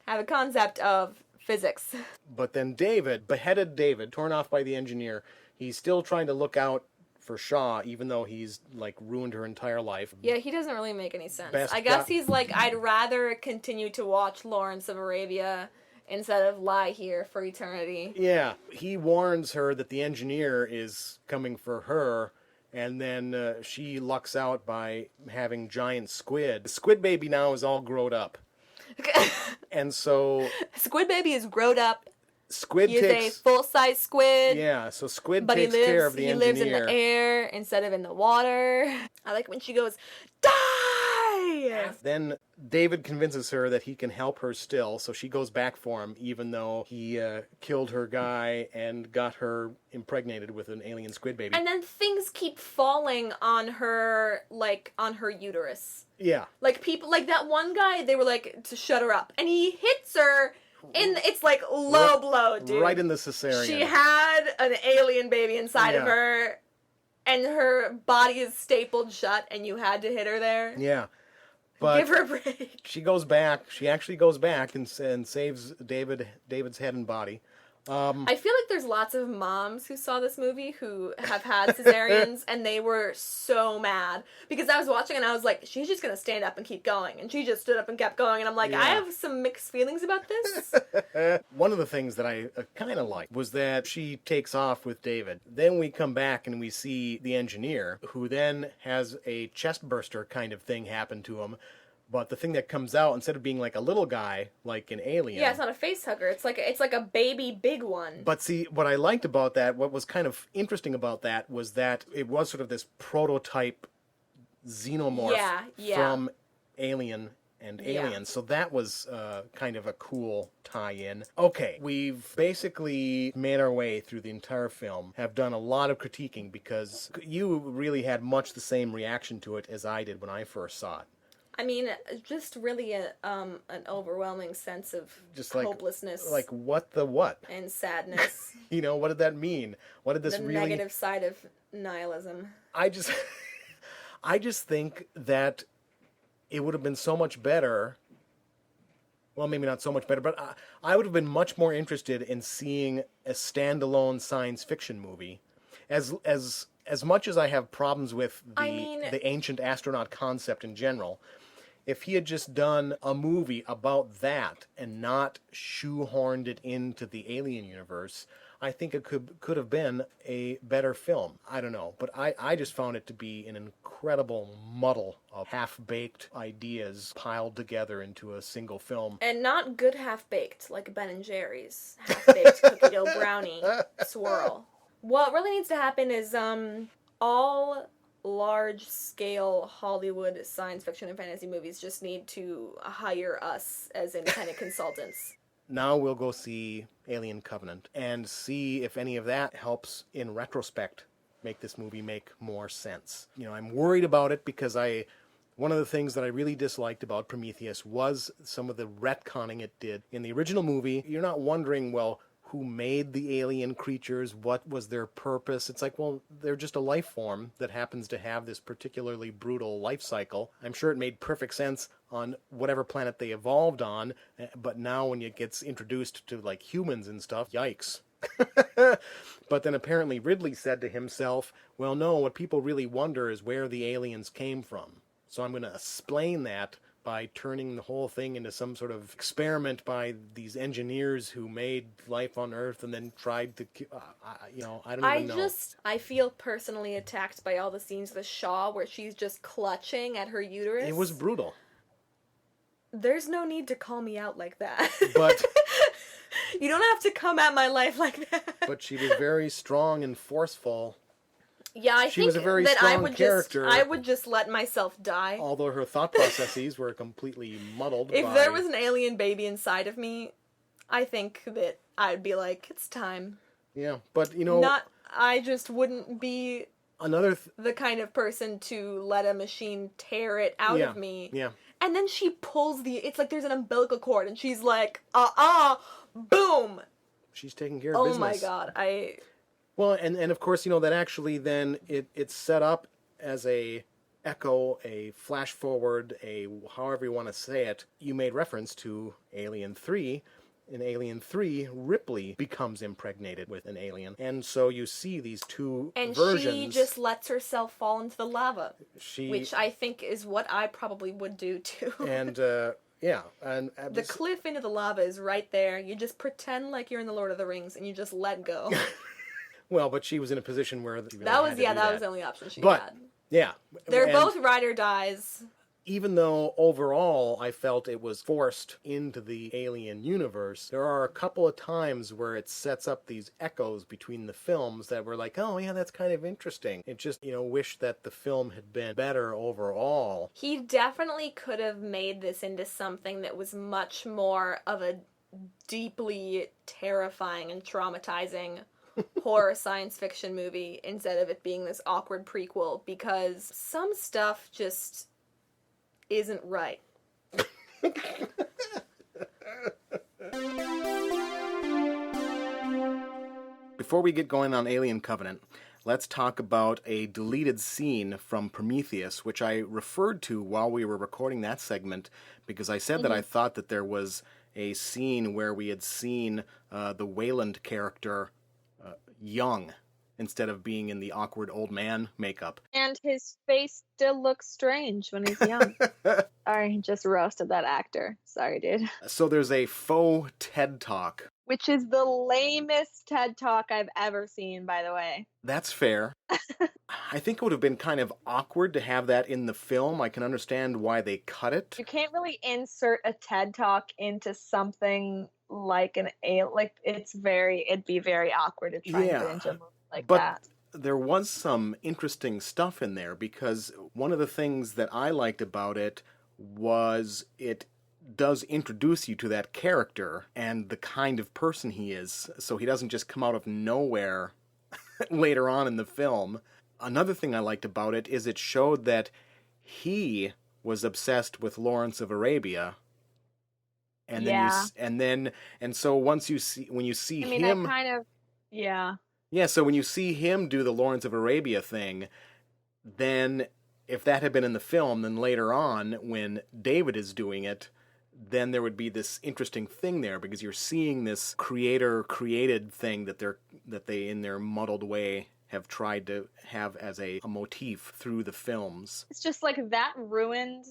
have a concept of physics. But then beheaded David, torn off by the engineer, he's still trying to look out for Shaw, even though he's, like, ruined her entire life. Yeah, he doesn't really make any sense. Best I guess guy- he's like, I'd rather continue to watch Lawrence of Arabia instead of lie here for eternity. Yeah, he warns her that the engineer is coming for her, and then she lucks out by having giant squid. The squid baby now is all grown up. And so Squid Baby is grown up. Squid He's takes... a full-size squid. Yeah, so Squid But takes care of the he engineer. lives in the air instead of in the water. I like when she goes, die! Then David convinces her that he can help her still, so she goes back for him, even though he killed her guy and got her impregnated with an alien squid baby. And then things keep falling on her, like, on her uterus. Yeah. Like, people, like that one guy, they were like, to shut her up. And he hits her, and it's like low blow, dude. Right in the cesarean. She had an alien baby inside of her, and her body is stapled shut, and you had to hit her there. Yeah. But give her a break. She goes back. She actually goes back and saves David's head and body. I feel like there's lots of moms who saw this movie who have had cesareans, and they were so mad. Because I was watching and I was like, she's just going to stand up and keep going. And she just stood up and kept going. And I'm like, I have some mixed feelings about this. One of the things that I kind of liked was that she takes off with David. Then we come back and we see the engineer, who then has a chest burster kind of thing happen to him. But the thing that comes out, instead of being like a little guy, like an alien... Yeah, it's not a face hugger. It's like a baby big one. But see, what I liked about that, what was kind of interesting about that, was that it was sort of this prototype xenomorph from Alien and Alien. So that was kind of a cool tie-in. Okay, we've basically made our way through the entire film, have done a lot of critiquing, because you really had much the same reaction to it as I did when I first saw it. I mean, just really an overwhelming sense of just hopelessness. Like, what the what? And sadness. You know, what did that mean? What did this the really... The negative side of nihilism. I just think that it would have been so much better... Well, maybe not so much better, but I would have been much more interested in seeing a standalone science fiction movie. As much as I have problems with the ancient astronaut concept in general... If he had just done a movie about that and not shoehorned it into the Alien universe, I think it could have been a better film. I don't know. But I just found it to be an incredible muddle of half-baked ideas piled together into a single film. And not good half-baked, like Ben & Jerry's half-baked cookie dough brownie swirl. What really needs to happen is all... large-scale Hollywood science fiction and fantasy movies just need to hire us as independent consultants. Now we'll go see Alien Covenant and see if any of that helps, in retrospect, make this movie make more sense. You know, I'm worried about it because one of the things that I really disliked about Prometheus was some of the retconning it did. In the original movie, you're not wondering, well, who made the alien creatures, what was their purpose. It's like, well, they're just a life form that happens to have this particularly brutal life cycle. I'm sure it made perfect sense on whatever planet they evolved on, but now when it gets introduced to, like, humans and stuff, yikes. But then apparently Ridley said to himself, well, no, what people really wonder is where the aliens came from. So I'm going to explain that by turning the whole thing into some sort of experiment by these engineers who made life on Earth and then tried to, I don't even know. I feel personally attacked by all the scenes with Shaw where she's just clutching at her uterus. It was brutal. There's no need to call me out like that. But... You don't have to come at my life like that. But she was very strong and forceful. Yeah, I she think was a very that strong character. I would just let myself die. Although her thought processes were completely muddled. If there was an alien baby inside of me, I think that I'd be like, it's time. Yeah, but you know... I just wouldn't be the kind of person to let a machine tear it out of me. Yeah. And then she pulls it's like there's an umbilical cord, and she's like, boom! She's taking care of business. Oh my god, Well, and of course, you know, that actually then it's set up as a echo, a flash forward, however you want to say it. You made reference to Alien 3. In Alien 3, Ripley becomes impregnated with an alien. And so you see these two versions. And she just lets herself fall into the lava. Which I think is what I probably would do, too. And, yeah. And the cliff into the lava is right there. You just pretend like you're in the Lord of the Rings, and you just let go. Well, but she was in a position where... that was the only option she had. Yeah. They're both ride or dies. even though overall I felt it was forced into the Alien universe, there are a couple of times where it sets up these echoes between the films that were like, oh yeah, that's kind of interesting. It just, wish that the film had been better overall. He definitely could have made this into something that was much more of a deeply terrifying and traumatizing horror science fiction movie instead of it being this awkward prequel, because some stuff just isn't right. Before we get going on Alien Covenant, let's talk about a deleted scene from Prometheus, which I referred to while we were recording that segment, because I said that I thought that there was a scene where we had seen the Weyland character young instead of being in the awkward old man makeup. And his face still looks strange when he's young. I just roasted that actor. Sorry, dude. So there's a faux TED Talk. Which is the lamest TED Talk I've ever seen, by the way. That's fair. I think it would have been kind of awkward to have that in the film. I can understand why they cut it. You can't really insert a TED Talk into something like it'd be very awkward to try and put into a movie like that. There was some interesting stuff in there, because one of the things that I liked about it was it does introduce you to that character and the kind of person he is, so he doesn't just come out of nowhere later on in the film. Another thing I liked about it is it showed that he was obsessed with Lawrence of Arabia. And then so once you see, when you see him, that kind of, so when you see him do the Lawrence of Arabia thing, then if that had been in the film, then later on when David is doing it, then there would be this interesting thing there, because you're seeing this creator-created thing that they in their muddled way have tried to have as a motif through the films. It's just like that ruined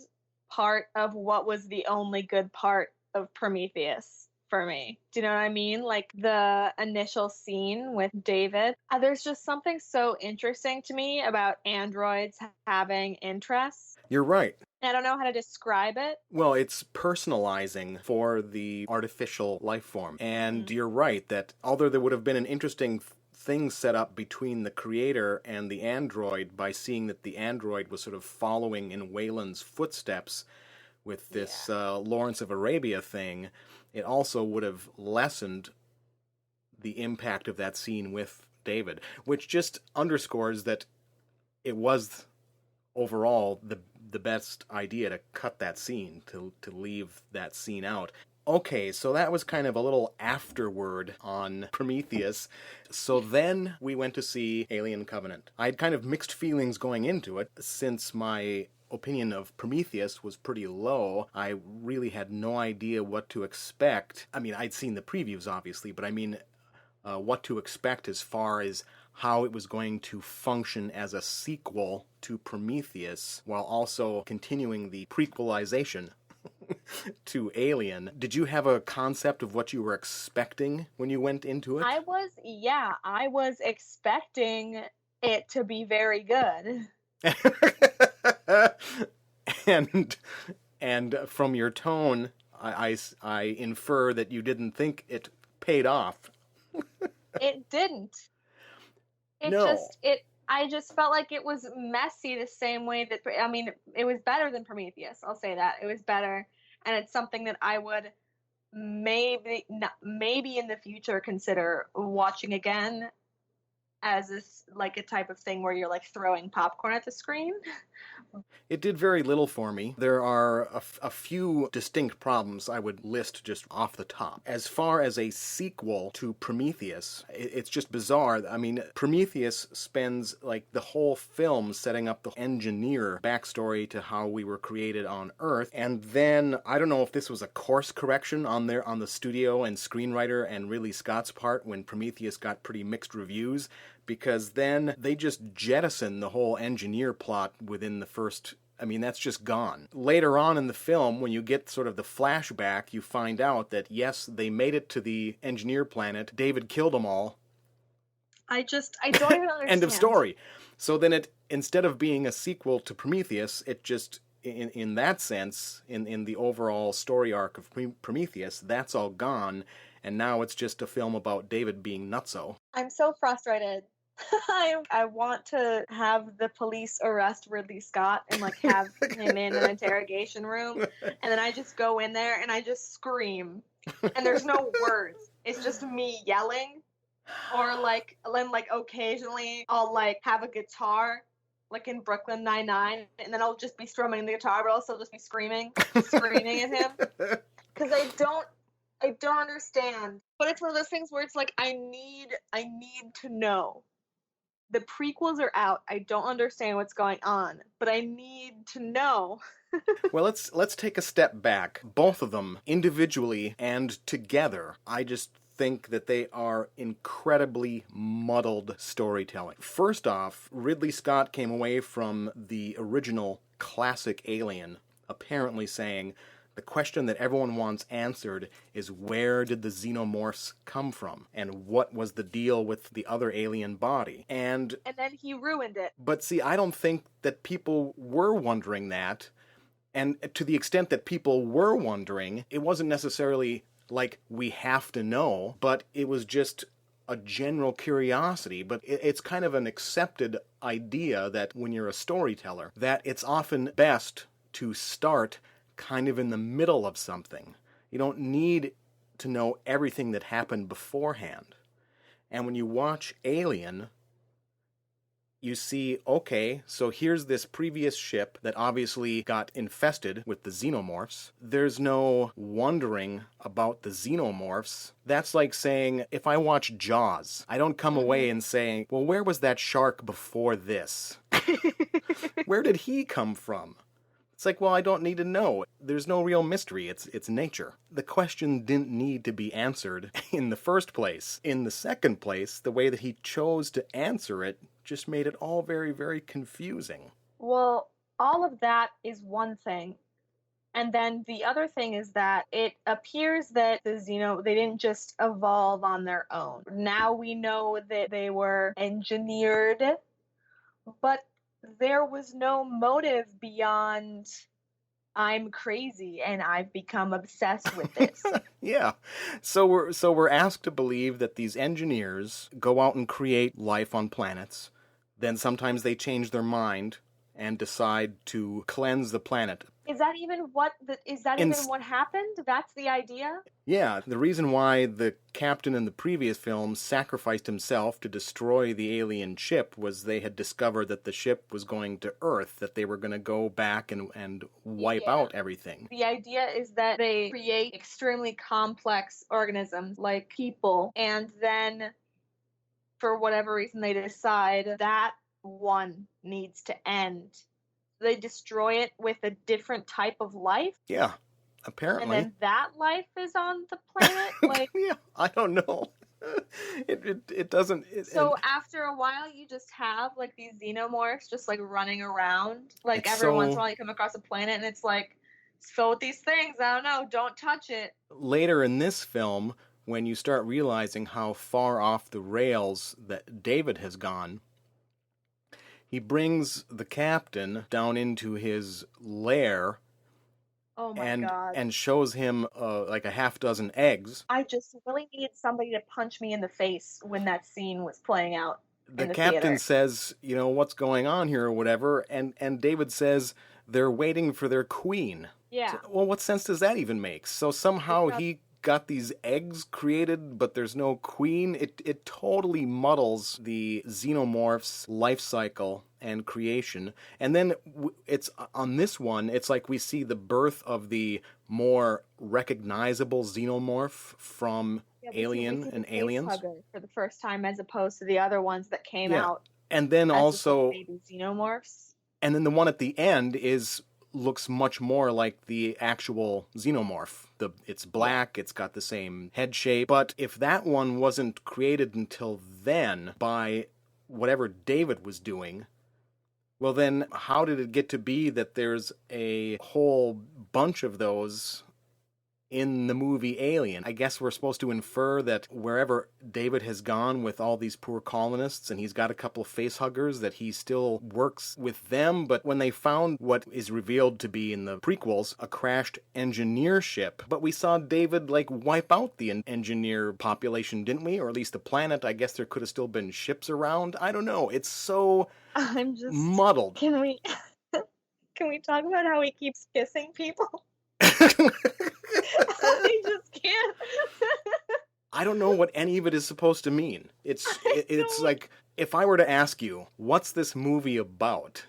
part of what was the only good part of Prometheus for me. Do you know what I mean? Like the initial scene with David. There's just something so interesting to me about androids having interests. You're right. I don't know how to describe it. Well, it's personalizing for the artificial life form. And you're right that although there would have been an interesting thing set up between the creator and the android by seeing that the android was sort of following in Weyland's footsteps with this Lawrence of Arabia thing, it also would have lessened the impact of that scene with David, which just underscores that it was overall the best idea to cut that scene, to leave that scene out. Okay, so that was kind of a little afterword on Prometheus. So then we went to see Alien Covenant. I had kind of mixed feelings going into it, since my opinion of Prometheus was pretty low. I really had no idea what to expect. I mean, I'd seen the previews, obviously, but I mean, what to expect as far as how it was going to function as a sequel to Prometheus, while also continuing the prequelization to Alien. Did you have a concept of what you were expecting when you went into it? I was expecting it to be very good. and from your tone, I infer that you didn't think it paid off. It didn't. I just felt like it was messy the same way that, I mean, it was better than Prometheus. I'll say that. It was better. And it's something that I would maybe in the future consider watching again as a type of thing where you're like throwing popcorn at the screen. It did very little for me. There are a few distinct problems I would list just off the top. As far as a sequel to Prometheus, it's just bizarre. I mean, Prometheus spends like the whole film setting up the engineer backstory to how we were created on Earth, and then I don't know if this was a course correction on the studio and screenwriter and Ridley Scott's part when Prometheus got pretty mixed reviews, because then they just jettison the whole engineer plot within the first... I mean, that's just gone. Later on in the film, when you get sort of the flashback, you find out that, yes, they made it to the engineer planet. David killed them all. I don't even understand. End of story. So then instead of being a sequel to Prometheus, it in that sense, in the overall story arc of Prometheus, that's all gone, and now it's just a film about David being nutso. I'm so frustrated. I want to have the police arrest Ridley Scott and like have him in an interrogation room, and then I just go in there and I just scream, and there's no words. It's just me yelling, or like then like occasionally I'll like have a guitar, like in Brooklyn Nine-Nine, and then I'll just be strumming the guitar, but I'll still just be screaming at him, because I don't understand. But it's one of those things where it's like I need to know. The prequels are out. I don't understand what's going on, but I need to know. Well, let's take a step back. Both of them, individually and together, I just think that they are incredibly muddled storytelling. First off, Ridley Scott came away from the original classic Alien apparently saying, the question that everyone wants answered is, where did the Xenomorphs come from? And what was the deal with the other alien body? And then he ruined it. But see, I don't think that people were wondering that. And to the extent that people were wondering, it wasn't necessarily like we have to know, but it was just a general curiosity. But it's kind of an accepted idea that when you're a storyteller, that it's often best to start kind of in the middle of something. You don't need to know everything that happened beforehand. And when you watch Alien, you see, okay, so here's this previous ship that obviously got infested with the Xenomorphs. There's no wondering about the Xenomorphs. That's like saying, if I watch Jaws, I don't come away and say, well, where was that shark before this? Where did he come from? It's like, well, I don't need to know. There's no real mystery. It's nature. The question didn't need to be answered in the first place. In the second place, the way that he chose to answer it just made it all very, very confusing. Well, all of that is one thing. And then the other thing is that it appears that they didn't just evolve on their own. Now we know that they were engineered, but there was no motive beyond, I'm crazy and I've become obsessed with this. Yeah. So we're asked to believe that these engineers go out and create life on planets. Then sometimes they change their mind and decide to cleanse the planet. Is that even what what happened? That's the idea? Yeah, the reason why the captain in the previous film sacrificed himself to destroy the alien ship was they had discovered that the ship was going to Earth, that they were going to go back and wipe out everything. The idea is that they create extremely complex organisms like people, and then for whatever reason they decide that one needs to end. They destroy it with a different type of life. Yeah, apparently. And then that life is on the planet? Like, yeah, I don't know. It doesn't... after a while, you just have, like, these xenomorphs just, like, running around. Like, every once in a while you come across a planet and it's, like, it's filled with these things. I don't know. Don't touch it. Later in this film, when you start realizing how far off the rails that David has gone, he brings the captain down into his lair. Oh my God. And shows him like a half dozen eggs. I just really needed somebody to punch me in the face when that scene was playing out. The captain says, what's going on here or whatever, and David says they're waiting for their queen. Yeah. So, well, what sense does that even make? So somehow he got these eggs created, but there's no queen. It totally muddles the Xenomorph's life cycle and creation. And then it's on this one, it's like we see the birth of the more recognizable Xenomorph from Alien and Aliens for the first time, as opposed to the other ones that came out. And then also baby Xenomorphs. And then the one at the end looks much more like the actual Xenomorph. It's black, it's got the same head shape, but if that one wasn't created until then by whatever David was doing, well then how did it get to be that there's a whole bunch of those in the movie Alien. I guess we're supposed to infer that wherever David has gone with all these poor colonists, and he's got a couple of facehuggers, that he still works with them. But when they found what is revealed to be in the prequels, a crashed engineer ship, but we saw David, like, wipe out the engineer population, didn't we? Or at least the planet. I guess there could have still been ships around. I don't know. It's so I'm just muddled. Can we talk about how he keeps kissing people? I just can't. I don't know what any of it is supposed to mean. It's like, if I were to ask you, what's this movie about?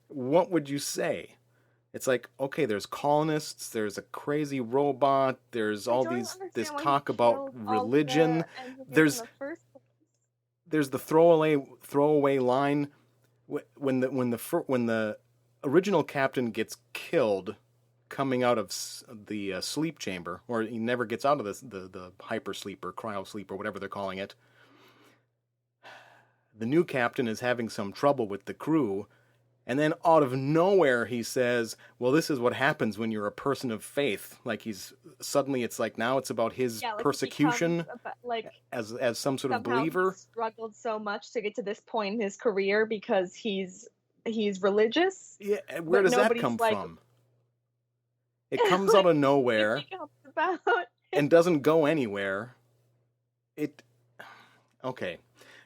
What would you say? It's like, okay, there's colonists, there's a crazy robot, there's all this talk about religion. There's the throwaway line when the original captain gets killed coming out of the sleep chamber, or he never gets out of the hyper sleep or cryo sleep or whatever they're calling it. The new captain is having some trouble with the crew, and then out of nowhere he says, well, this is what happens when you're a person of faith. Like, it's like now it's about his persecution as some sort of believer. He struggled so much to get to this point in his career because he's religious. Yeah, where does that come from? It comes out of nowhere and doesn't go anywhere. Okay.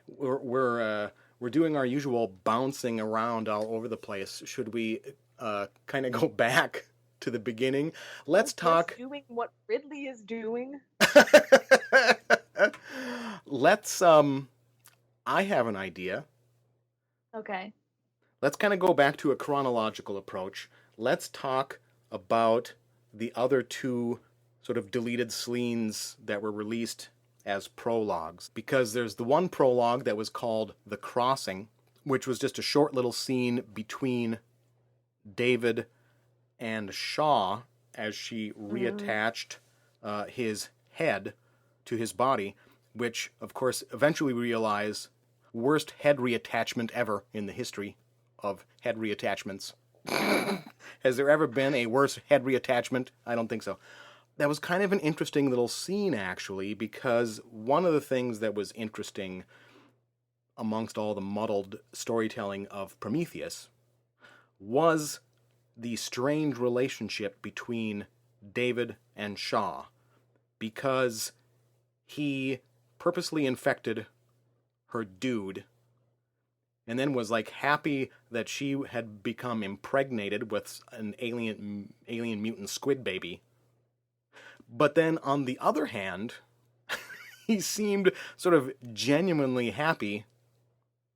We're doing our usual bouncing around all over the place. Should we kind of go back to the beginning? Let's talk. Doing what Ridley is doing. Let's. I have an idea. Okay. Let's kind of go back to a chronological approach. Let's talk about the other two sort of deleted scenes that were released as prologues. Because there's the one prologue that was called The Crossing, which was just a short little scene between David and Shaw as she reattached his head to his body, which, of course, eventually we realize, worst head reattachment ever in the history of head reattachments. Has there ever been a worse head reattachment? I don't think so. That was kind of an interesting little scene, actually, because one of the things that was interesting amongst all the muddled storytelling of Prometheus was the strange relationship between David and Shaw, because he purposely infected her dude and then was like happy that she had become impregnated with an alien mutant squid baby. But then on the other hand, he seemed sort of genuinely happy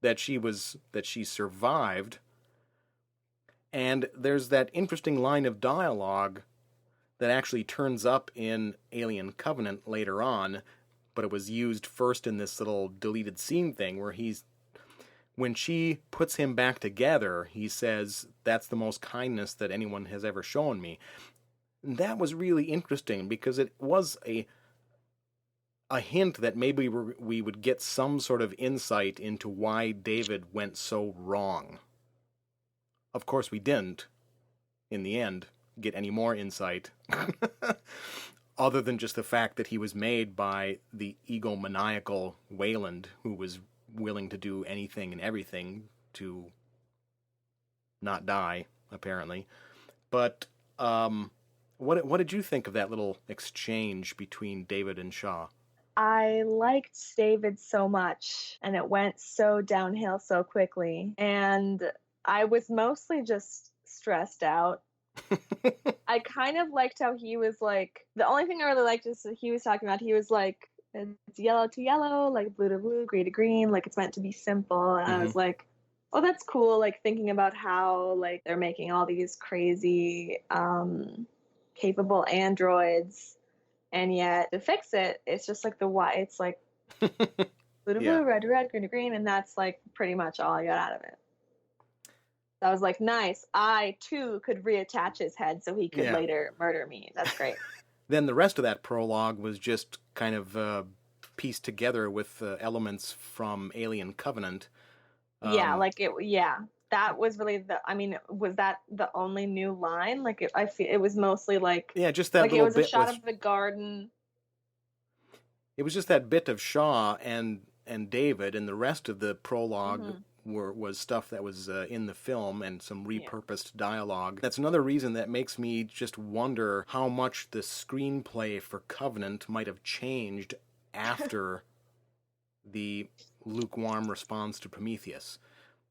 that she survived. And there's that interesting line of dialogue that actually turns up in Alien Covenant later on, but it was used first in this little deleted scene thing where when she puts him back together, he says, "That's the most kindness that anyone has ever shown me." And that was really interesting because it was a hint that maybe we would get some sort of insight into why David went so wrong. Of course, we didn't, in the end, get any more insight, other than just the fact that he was made by the egomaniacal Weyland, who was willing to do anything and everything to not die, apparently. But what did you think of that little exchange between David and Shaw? I liked David so much, and it went so downhill so quickly, and I was mostly just stressed out. I kind of liked how he was like, the only thing I really liked is that he was talking about, he was like, it's yellow to yellow, like blue to blue, green to green, like it's meant to be simple. And I was like, oh, that's cool. Like thinking about how like they're making all these crazy capable androids, and yet to fix it, it's just like the white, it's like blue to blue, red to red, green to green, and that's like pretty much all I got out of it. So I was like, nice, I too could reattach his head so he could later murder me. That's great. Then the rest of that prologue was just kind of pieced together with elements from Alien Covenant. That that was really was that the only new line? Like, I feel it was mostly like, Yeah, just that like it little was a bit shot with, of the garden. it was just that bit of Shaw and David, and the rest of the prologue was stuff that was in the film and some repurposed dialogue. That's another reason that makes me just wonder how much the screenplay for Covenant might have changed after the lukewarm response to Prometheus.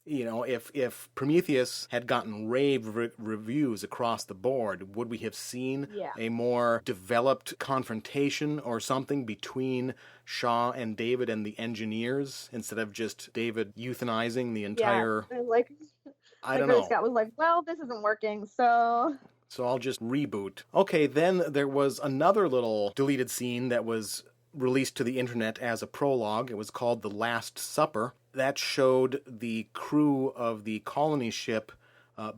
You know, if Prometheus had gotten rave reviews across the board, would we have seen a more developed confrontation or something between Shaw and David and the engineers, instead of just David euthanizing the entire... Yeah, like I don't Ridley know. Scott was like, well, this isn't working, so I'll just reboot. Okay, then there was another little deleted scene that was released to the internet as a prologue. It was called The Last Supper. That showed the crew of the colony ship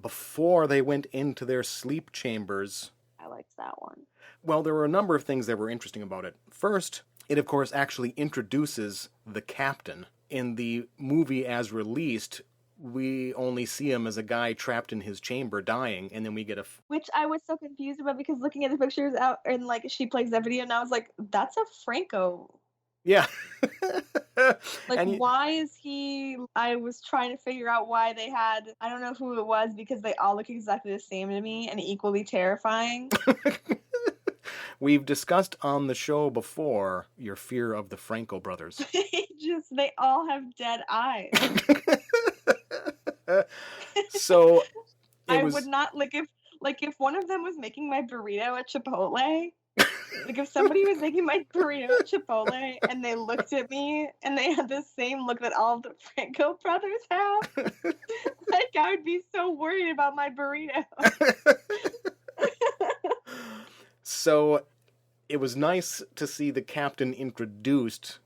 before they went into their sleep chambers. I liked that one. Well, there were a number of things that were interesting about it. First, it of course actually introduces the captain. In the movie as released, we only see him as a guy trapped in his chamber dying, and then we get which I was so confused about, because looking at the pictures out and like she plays that video, and I was like, that's a Franco. Yeah. Like, why is he... I was trying to figure out why they had... I don't know who it was, because they all look exactly the same to me and equally terrifying. We've discussed on the show before your fear of the Franco brothers. They all have dead eyes. So I would not... if one of them was making my burrito at Chipotle... Like, if somebody was making my burrito at Chipotle and they looked at me and they had the same look that all of the Franco brothers have, like, I would be so worried about my burrito. So it was nice to see the captain introduced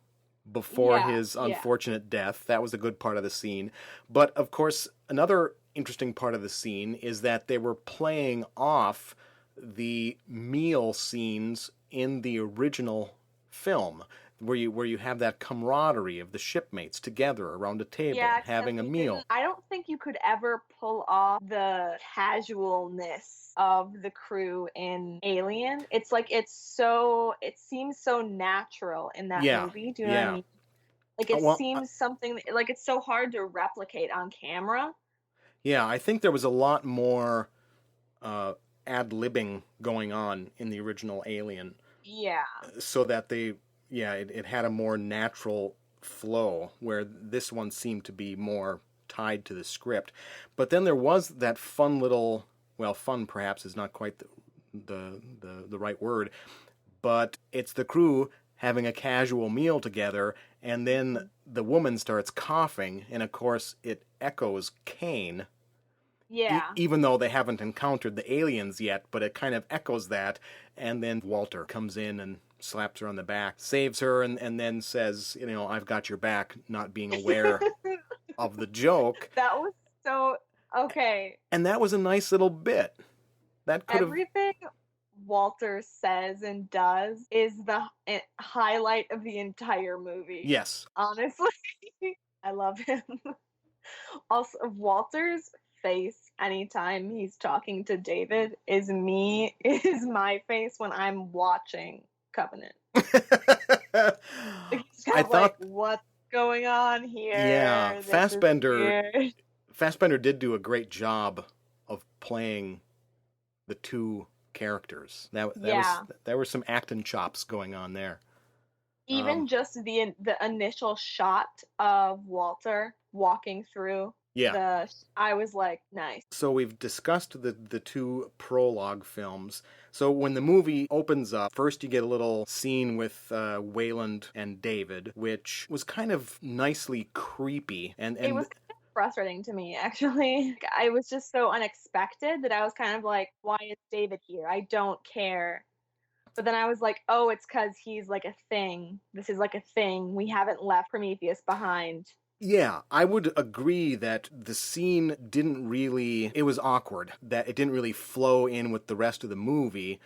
before his unfortunate death. That was a good part of the scene. But, of course, another interesting part of the scene is that they were playing off the meal scenes in the original film, where you have that camaraderie of the shipmates together around a table having a meal. I don't think you could ever pull off the casualness of the crew in Alien. It's like it seems so natural in that movie. Do you know what I mean? Like, it seems something like it's so hard to replicate on camera. Yeah, I think there was a lot more ad-libbing going on in the original Alien. Yeah. So that it had a more natural flow, where this one seemed to be more tied to the script. But then there was that fun little, well, fun perhaps is not quite the right word, but it's the crew having a casual meal together, and then the woman starts coughing, and of course it echoes Kane. Yeah. Even though they haven't encountered the aliens yet, but it kind of echoes that. And then Walter comes in and slaps her on the back, saves her, and then says, you know, I've got your back, not being aware of the joke. That was so... Okay. And that was a nice little bit. That could have... Everything Walter says and does is the highlight of the entire movie. Yes. Honestly. I love him. Also, Walter's face anytime he's talking to David is my face when I'm watching Covenant. I thought, what's going on here? Yeah, Fassbender did do a great job of playing the two characters. There were some acting chops going on there. Even just the initial shot of Walter walking through. Yeah. I was like, nice. So we've discussed the two prologue films. So when the movie opens up, first you get a little scene with Weyland and David, which was kind of nicely creepy. And it was kind of frustrating to me, actually. It was just so unexpected that I was kind of like, why is David here? I don't care. But then I was like, oh, it's because he's like a thing. This is like a thing. We haven't left Prometheus behind. Yeah, I would agree that the scene it was awkward, that it didn't really flow in with the rest of the movie,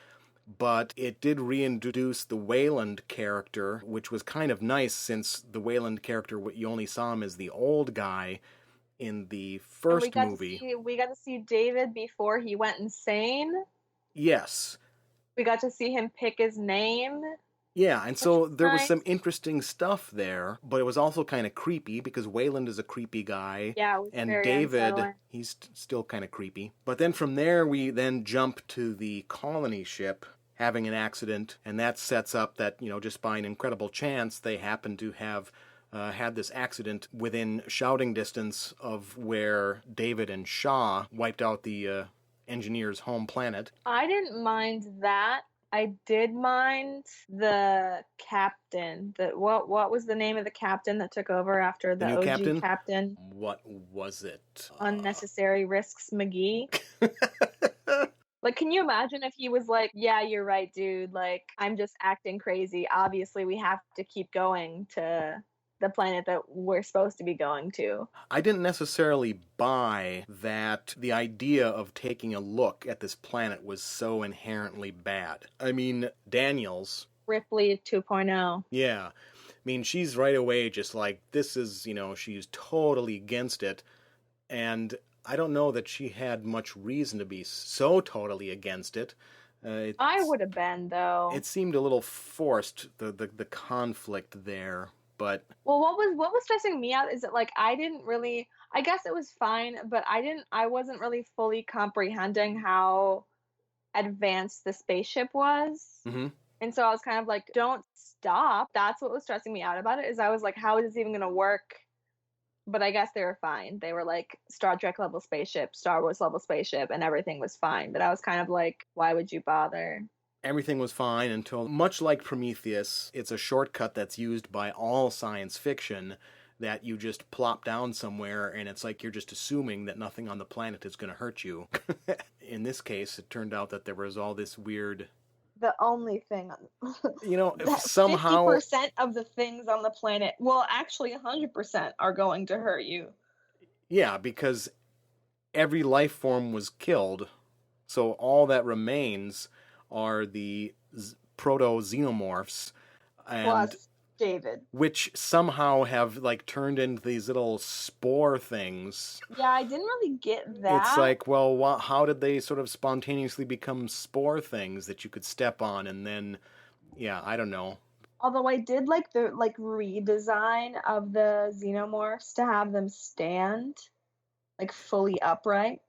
but it did reintroduce the Weyland character, which was kind of nice, since the Weyland character, you only saw him as the old guy, in the And first movie. we got to see David before he went insane. Yes. We got to see him pick his name. Yeah, and so there was nice. some interesting stuff there, but it was also kind of creepy because Weyland is a creepy guy. Yeah, it was and very David, unsettling. he's still kind of creepy. But then from there, we then jump to the colony ship having an accident, and that sets up that, just by an incredible chance, they happen to have had this accident within shouting distance of where David and Shaw wiped out the engineer's home planet. I didn't mind that. I did mind the captain. What was the name of the captain that took over after the new OG captain? What was it? Unnecessary Risks McGee. Like, can you imagine if he was like, yeah, you're right, dude. Like, I'm just acting crazy. Obviously, we have to keep going to the planet that we're supposed to be going to. I didn't necessarily buy that the idea of taking a look at this planet was so inherently bad. I mean, Daniels... Ripley 2.0. Yeah. I mean, she's right away just like, this is, she's totally against it. And I don't know that she had much reason to be so totally against it. I would have been, though. It seemed a little forced, the conflict there. But well, what was stressing me out is that, like, I guess it was fine, but I wasn't really fully comprehending how advanced the spaceship was. Mm-hmm. And so I was kind of like, don't stop. That's what was stressing me out about it, is I was like, how is this even going to work? But I guess they were fine. They were like Star Trek level spaceship, Star Wars level spaceship, and everything was fine. But I was kind of like, why would you bother? Everything was fine until, much like Prometheus, it's a shortcut that's used by all science fiction that you just plop down somewhere and it's like you're just assuming that nothing on the planet is going to hurt you. In this case, it turned out that there was all this weird... The only thing somehow 50% of the things on the planet, well, actually 100% are going to hurt you. Yeah, because every life form was killed, so all that remains are the proto-xenomorphs, and plus David, which somehow have like turned into these little spore things. Yeah, I didn't really get that. It's like, well, how did they sort of spontaneously become spore things that you could step on and then, yeah, I don't know. Although I did like the redesign of the xenomorphs to have them stand like fully upright.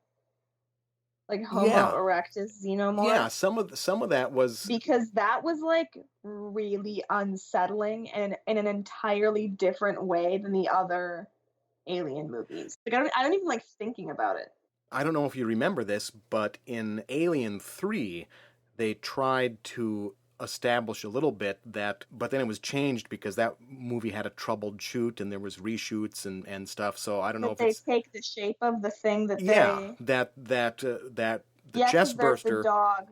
Like Homo erectus xenomorph. Yeah, some of that was, because that was like really unsettling and in an entirely different way than the other Alien movies. Like I don't even like thinking about it. I don't know if you remember this, but in Alien 3, they tried to establish a little bit that, but then it was changed because that movie had a troubled shoot and there was reshoots and stuff. So I don't know if they take the shape of the thing that the chest burster. The dog.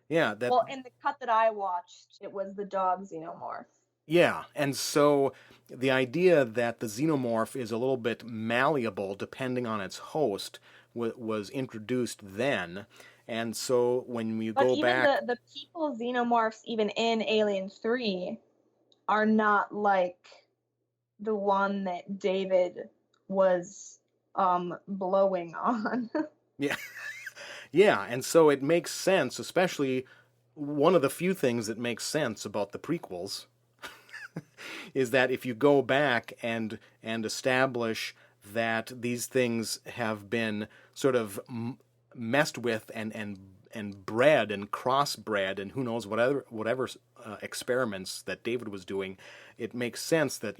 Yeah, that. Well, in the cut that I watched, it was the dog xenomorph. Yeah, and so the idea that the xenomorph is a little bit malleable depending on its host was introduced then. And so when we go back... the people xenomorphs, even in Alien 3, are not like the one that David was blowing on. Yeah. Yeah, and so it makes sense, especially one of the few things that makes sense about the prequels is that if you go back and establish that these things have been sort of messed with and bred and crossbred and who knows whatever experiments that David was doing, it makes sense that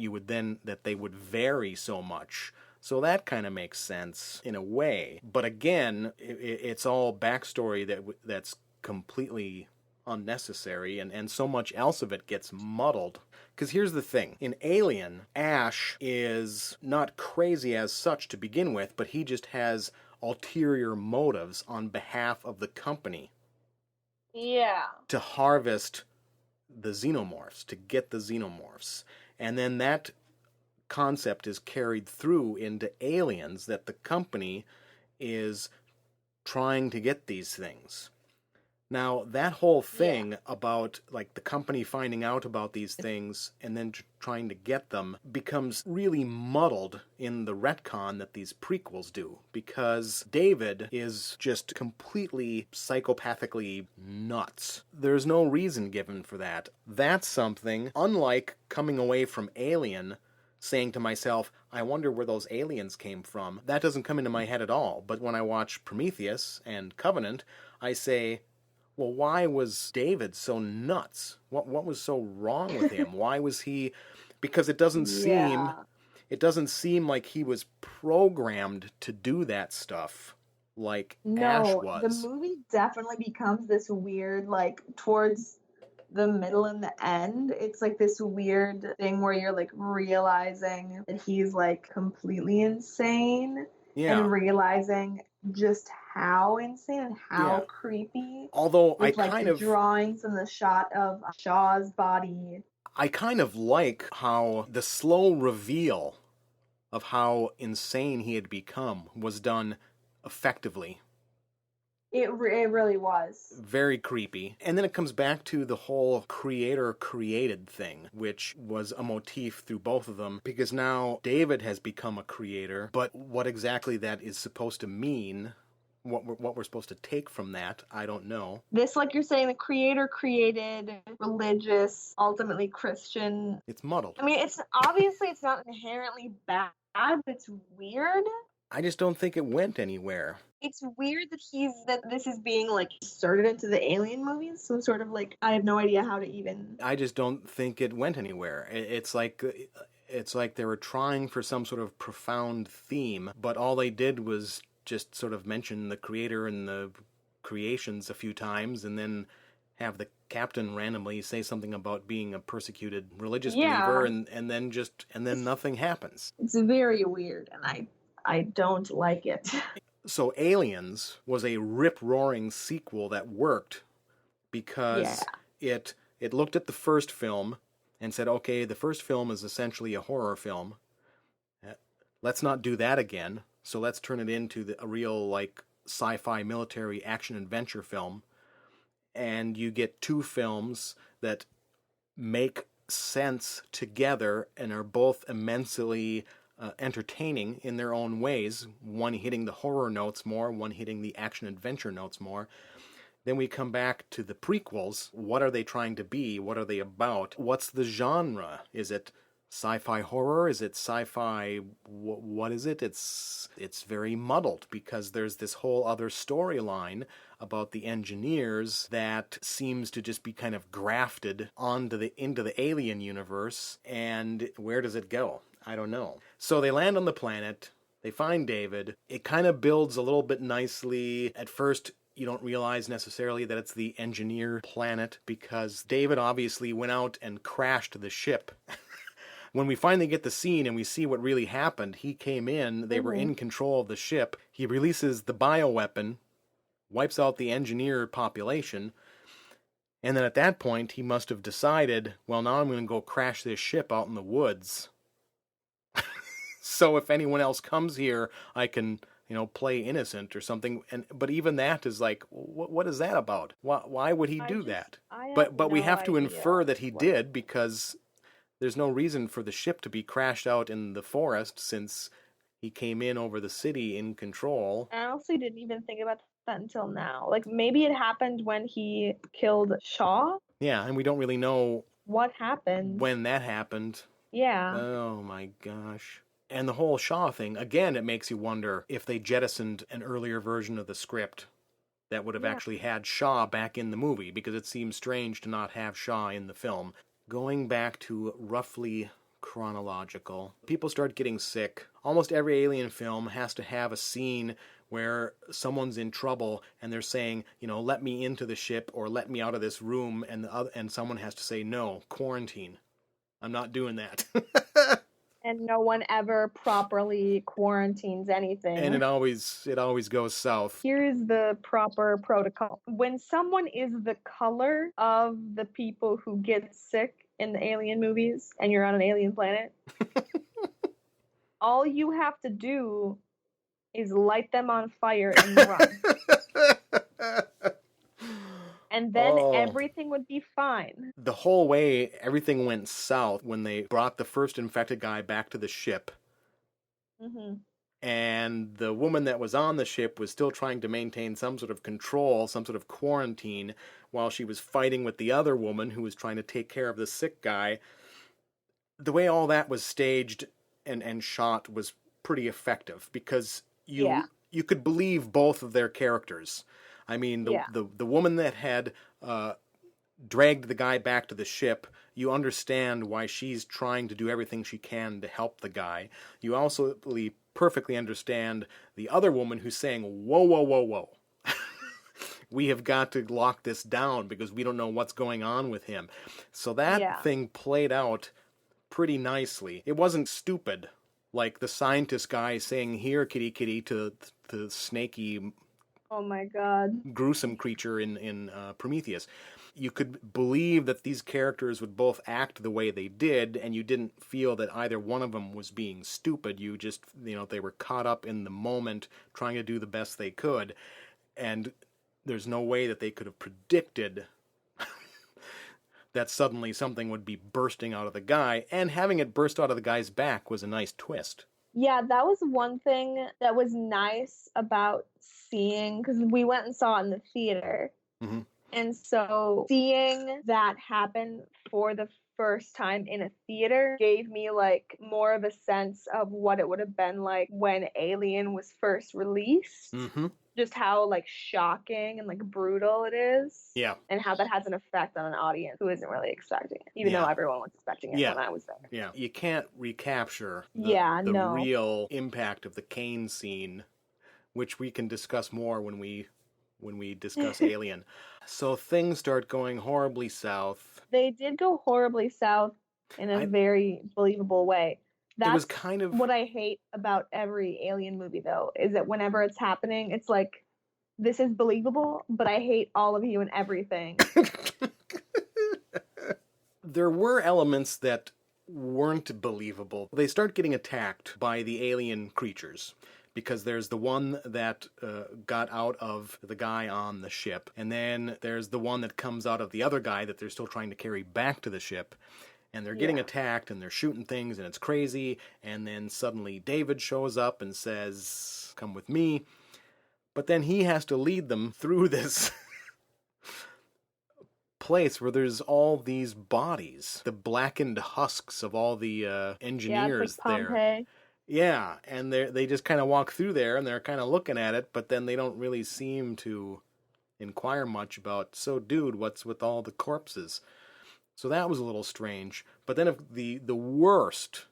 they would vary so much. So that kind of makes sense in a way. But again, it's all backstory that's completely unnecessary, and so much else of it gets muddled. Because here's the thing. In Alien, Ash is not crazy as such to begin with, but he just has ulterior motives on behalf of the company. Yeah. To harvest the xenomorphs, to get the xenomorphs. And then that concept is carried through into Aliens, that the company is trying to get these things. Now, that whole thing about, like, the company finding out about these things and then trying to get them becomes really muddled in the retcon that these prequels do, because David is just completely psychopathically nuts. There's no reason given for that. That's something, unlike coming away from Alien, saying to myself, I wonder where those aliens came from. That doesn't come into my head at all. But when I watch Prometheus and Covenant, I say, well, why was David so nuts? What was so wrong with him? Why was he... Because it doesn't seem like he was programmed to do that stuff like Ash was. The movie definitely becomes this weird, like, towards the middle and the end, it's like this weird thing where you're like realizing that he's like completely insane and realizing just how insane and how creepy. Although with, I kind of drawings from the shot of Shaw's body. I kind of like how the slow reveal of how insane he had become was done effectively. It really was. Very creepy. And then it comes back to the whole creator-created thing, which was a motif through both of them, because now David has become a creator, but what exactly that is supposed to mean, what we're supposed to take from that, I don't know. This, like you're saying, the creator-created, religious, ultimately Christian... It's muddled. I mean, it's obviously it's not inherently bad, but it's weird. I just don't think it went anywhere. It's weird that this is being, like, inserted into the Alien movies, so sort of, like, I have no idea how to even... I just don't think it went anywhere. It's like they were trying for some sort of profound theme, but all they did was just sort of mention the creator and the creations a few times, and then have the captain randomly say something about being a persecuted religious believer, and then nothing happens. It's very weird, and I don't like it. So Aliens was a rip-roaring sequel that worked because it looked at the first film and said, okay, the first film is essentially a horror film. Let's not do that again. So let's turn it into a real, like, sci-fi military action-adventure film. And you get two films that make sense together and are both immensely... entertaining in their own ways, one hitting the horror notes more, one hitting the action-adventure notes more. Then we come back to the prequels. What are they trying to be? What are they about? What's the genre? Is it sci-fi horror? Is it sci-fi... what is it? It's very muddled, because there's this whole other storyline about the engineers that seems to just be kind of grafted into the Alien universe, and where does it go? I don't know. So they land on the planet, they find David, it kind of builds a little bit nicely. At first, you don't realize necessarily that it's the engineer planet, because David obviously went out and crashed the ship. When we finally get the scene and we see what really happened, he came in, they were in control of the ship, he releases the bioweapon, wipes out the engineer population, and then at that point he must have decided, well, now I'm going to go crash this ship out in the woods. So if anyone else comes here, I can, play innocent or something. But even that is like, what is that about? Why would he do that? But we have to infer that he did, because there's no reason for the ship to be crashed out in the forest, since he came in over the city in control. I honestly didn't even think about that until now. Like, maybe it happened when he killed Shaw? Yeah, and we don't really know what happened. When that happened. Yeah. Oh my gosh. And the whole Shaw thing, again, it makes you wonder if they jettisoned an earlier version of the script that would have actually had Shaw back in the movie, because it seems strange to not have Shaw in the film. Going back to roughly chronological, people start getting sick. Almost every Alien film has to have a scene where someone's in trouble and they're saying, let me into the ship or let me out of this room, and someone has to say, no, quarantine. I'm not doing that. And no one ever properly quarantines anything. And it always goes south. Here is the proper protocol. When someone is the color of the people who get sick in the Alien movies, and you're on an alien planet, all you have to do is light them on fire and run. and then Oh. everything would be fine. The whole way, everything went south when they brought the first infected guy back to the ship. Mm-hmm. And the woman that was on the ship was still trying to maintain some sort of control, some sort of quarantine, while she was fighting with the other woman who was trying to take care of the sick guy. The way all that was staged and shot was pretty effective, because you could believe both of their characters. I mean, the woman that had dragged the guy back to the ship, you understand why she's trying to do everything she can to help the guy. You also perfectly understand the other woman who's saying, whoa, whoa, whoa, whoa. We have got to lock this down because we don't know what's going on with him. So that thing played out pretty nicely. It wasn't stupid, like the scientist guy saying, here, kitty, kitty, to the snaky, oh my god, gruesome creature in Prometheus. You could believe that these characters would both act the way they did, and you didn't feel that either one of them was being stupid. You just, they were caught up in the moment, trying to do the best they could, and there's no way that they could have predicted that suddenly something would be bursting out of the guy, and having it burst out of the guy's back was a nice twist. Yeah, that was one thing that was nice about seeing, because we went and saw it in the theater. Mm-hmm. And so seeing that happen for the first time in a theater gave me like more of a sense of what it would have been like when Alien was first released. Mm-hmm. Just how like shocking and like brutal it is. Yeah. And how that has an effect on an audience who isn't really expecting it, even though everyone was expecting it when I was there. Yeah. You can't recapture the real impact of the Kane scene, which we can discuss more when we discuss Alien. So things start going horribly south. They did go horribly south in a very believable way. That's was kind of what I hate about every Alien movie, though, is that whenever it's happening, it's like, this is believable, but I hate all of you and everything. There were elements that weren't believable. They start getting attacked by the alien creatures, because there's the one that got out of the guy on the ship, and then there's the one that comes out of the other guy that they're still trying to carry back to the ship, and they're getting attacked, and they're shooting things, and it's crazy, and then suddenly David shows up and says, come with me, but then he has to lead them through this place where there's all these bodies, the blackened husks of all the engineers it's like there. Pompeii. Yeah, and they just kind of walk through there, and they're kind of looking at it, but then they don't really seem to inquire much about, so dude, what's with all the corpses? So that was a little strange. But then the worst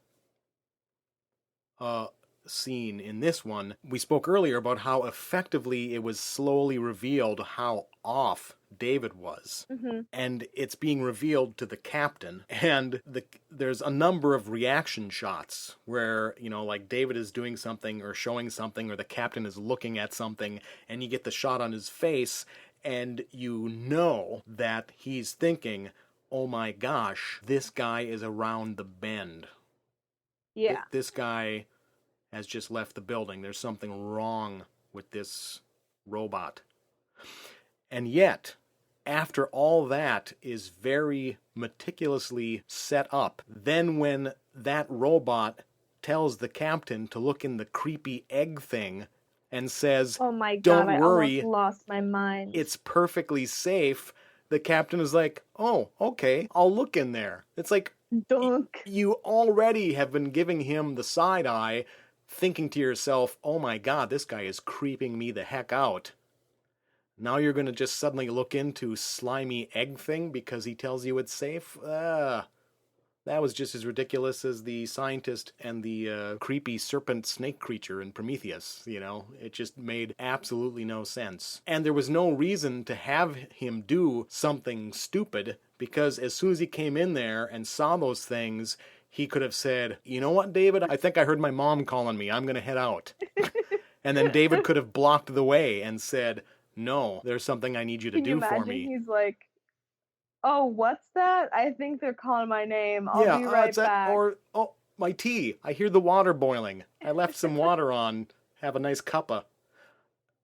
scene in this one, we spoke earlier about how effectively it was slowly revealed how off David was. Mm-hmm. And it's being revealed to the captain, and there's a number of reaction shots where, like David is doing something or showing something, or the captain is looking at something, and you get the shot on his face, and you know that he's thinking, oh my gosh, this guy is around the bend. Yeah. This guy has just left the building. There's something wrong with this robot. And yet, after all that is very meticulously set up, then when that robot tells the captain to look in the creepy egg thing and says, oh my God, don't worry, I almost lost my mind. It's perfectly safe, the captain is like, oh, okay, I'll look in there. It's like, Dunk. You already have been giving him the side eye, thinking to yourself, oh my God, this guy is creeping me the heck out. Now you're going to just suddenly look into slimy egg thing because he tells you it's safe? That was just as ridiculous as the scientist and the creepy serpent snake creature in Prometheus, It just made absolutely no sense. And there was no reason to have him do something stupid, because as soon as he came in there and saw those things, he could have said, you know what, David? I think I heard my mom calling me. I'm going to head out. And then David could have blocked the way and said, no, there's something I need you to do for me. He's like, oh, what's that? I think they're calling my name. I'll be right back. Or, oh, my tea. I hear the water boiling. I left some water on. Have a nice cuppa.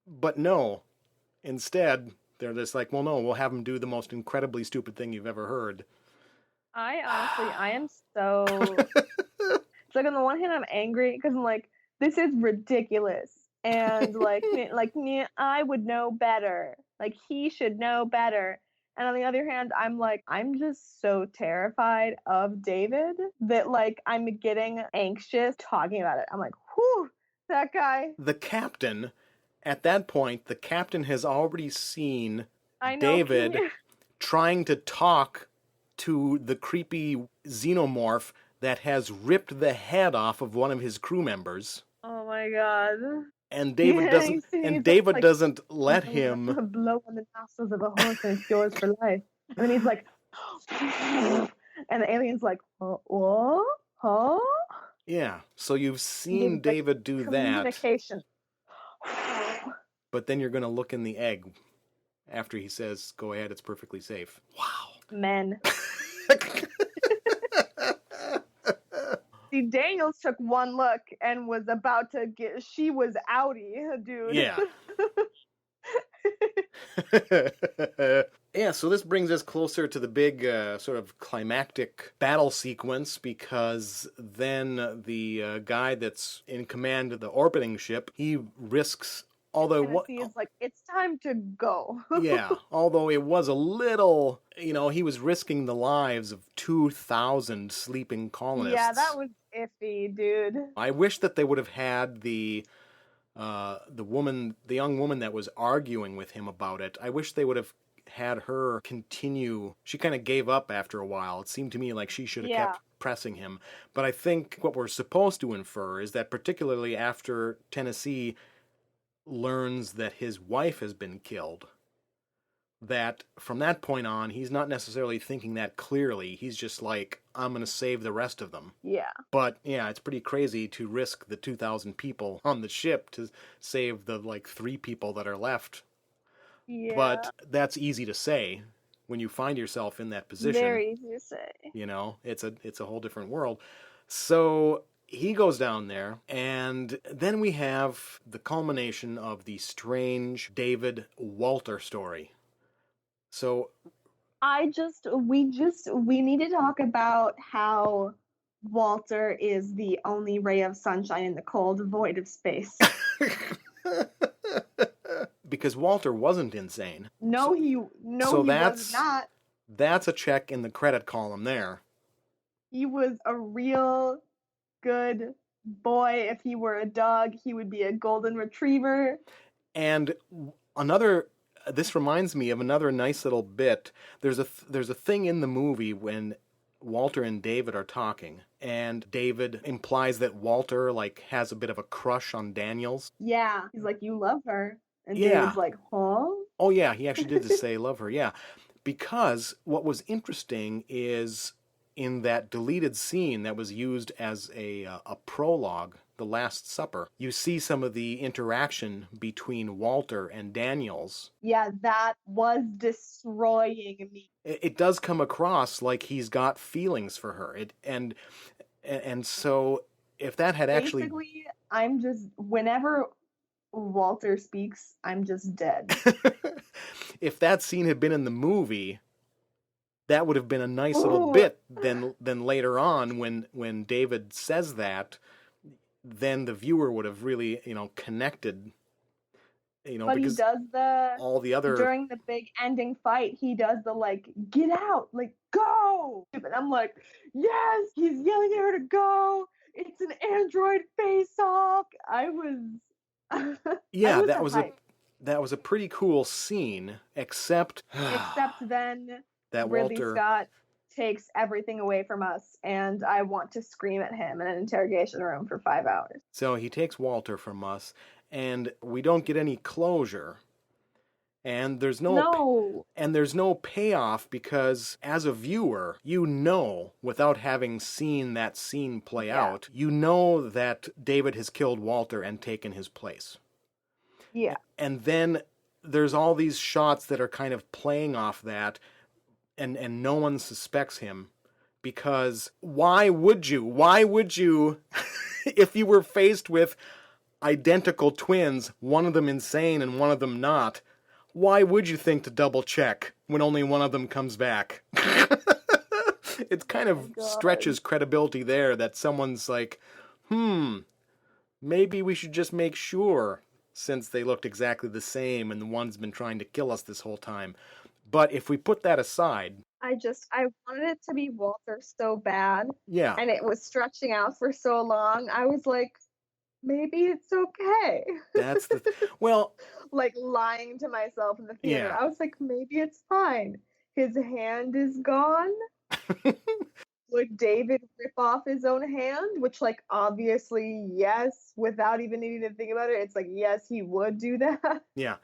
But no. Instead, They're just like, well, no, we'll have him do the most incredibly stupid thing you've ever heard. I am so... It's like on the one hand, I'm angry because I'm like, this is ridiculous. And I would know better. Like, he should know better. And on the other hand, I'm like, I'm just so terrified of David that, like, I'm getting anxious talking about it. I'm like, whew, that guy. The captain, at that point, the captain has already seen I know, David trying to talk to the creepy xenomorph that has ripped the head off of one of his crew members. Oh my god. And David doesn't. And David doesn't let him blow on the nostrils of a horse and it's yours for life. And then he's like, and the alien's like, what? Huh? Yeah. So you've seen David do that. Communication. But then you're going to look in the egg after he says, "Go ahead, it's perfectly safe." Wow. Men. See, Daniels took one look and was about to get... She was outie, dude. Yeah. Yeah, so this brings us closer to the big sort of climactic battle sequence, because then the guy that's in command of the orbiting ship, he risks... Although Tennessee is like, it's time to go. Yeah, although it was a little, he was risking the lives of 2,000 sleeping colonists. Yeah, that was iffy, dude. I wish that they would have had the young woman that was arguing with him about it. I wish they would have had her continue. She kind of gave up after a while. It seemed to me like she should have kept pressing him. But I think what we're supposed to infer is that particularly after Tennessee learns that his wife has been killed, that from that point on, he's not necessarily thinking that clearly. He's just like, I'm going to save the rest of them. Yeah. But, yeah, it's pretty crazy to risk the 2,000 people on the ship to save the, 3 people that are left. Yeah. But that's easy to say when you find yourself in that position. Very easy to say. It's a whole different world. So... he goes down there, and then we have the culmination of the strange David Walter story. So we need to talk about how Walter is the only ray of sunshine in the cold void of space. Because Walter wasn't insane. No, he was not. That's a check in the credit column there. He was a real good boy. If he were a dog, he would be a golden retriever. And this reminds me of another nice little bit. There's a thing in the movie when Walter and David are talking, and David implies that Walter has a bit of a crush on Daniels. Yeah, he's like, you love her, and David's like, huh? Oh yeah, he actually did say love her. Yeah, because what was interesting is, in that deleted scene that was used as a prologue, The Last Supper, you see some of the interaction between Walter and Daniels. Yeah, that was destroying me. It does come across like he's got feelings for her. And so if that had actually... Basically, I'm just... Whenever Walter speaks, I'm just dead. If that scene had been in the movie... that would have been a nice little bit. Then later on, when David says that, then the viewer would have really, connected. But because he does all the other during the big ending fight, he does the get out, go. And I'm like, yes, he's yelling at her to go. It's an android face-off. I was. Yeah, I that was a pretty cool scene, except then. That Ridley Walter... Scott takes everything away from us, and I want to scream at him in an interrogation room for 5 hours. So he takes Walter from us, and we don't get any closure. And there's no payoff, because as a viewer, without having seen that scene play out, that David has killed Walter and taken his place. Yeah. And then there's all these shots that are kind of playing off that, and no one suspects him, because why would you if you were faced with identical twins, one of them insane and one of them not, Why would you think to double check when only one of them comes back? It kind of stretches credibility there that someone's like, maybe we should just make sure, since they looked exactly the same and the one's been trying to kill us this whole time. But if we put that aside... I wanted it to be Walter so bad. Yeah. And it was stretching out for so long. I was like, maybe it's okay. That's the... Well... Like lying to myself in the theater. Yeah. I was like, maybe it's fine. His hand is gone. Would David rip off his own hand? Which, like, obviously, yes, without even needing to think about it, it's like, yes, he would do that. Yeah.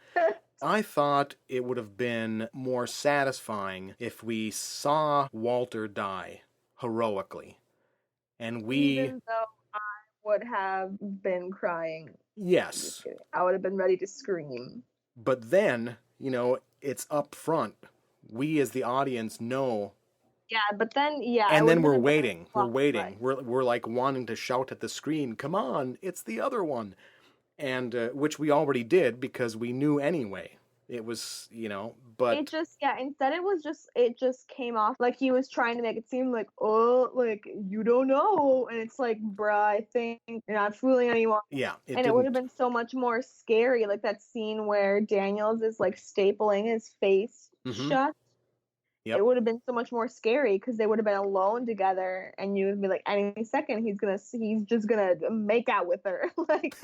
I thought it would have been more satisfying if we saw Walter die heroically. And we... Even though I would have been crying. Yes. I would have been ready to scream. But then, it's up front. We as the audience know. Yeah, but then, yeah. And then we're waiting. We're waiting. We're like wanting to shout at the screen, come on, it's the other one. And, which we already did because we knew anyway. It was, but... It just, instead it just came off like he was trying to make it seem like, oh, like, you don't know. And it's like, bruh, I think you're not fooling anyone. Yeah. It would have been so much more scary, like that scene where Daniels is, like, stapling his face shut. Yep. It would have been so much more scary because they would have been alone together and you would be like, any second, he's just gonna make out with her. Like...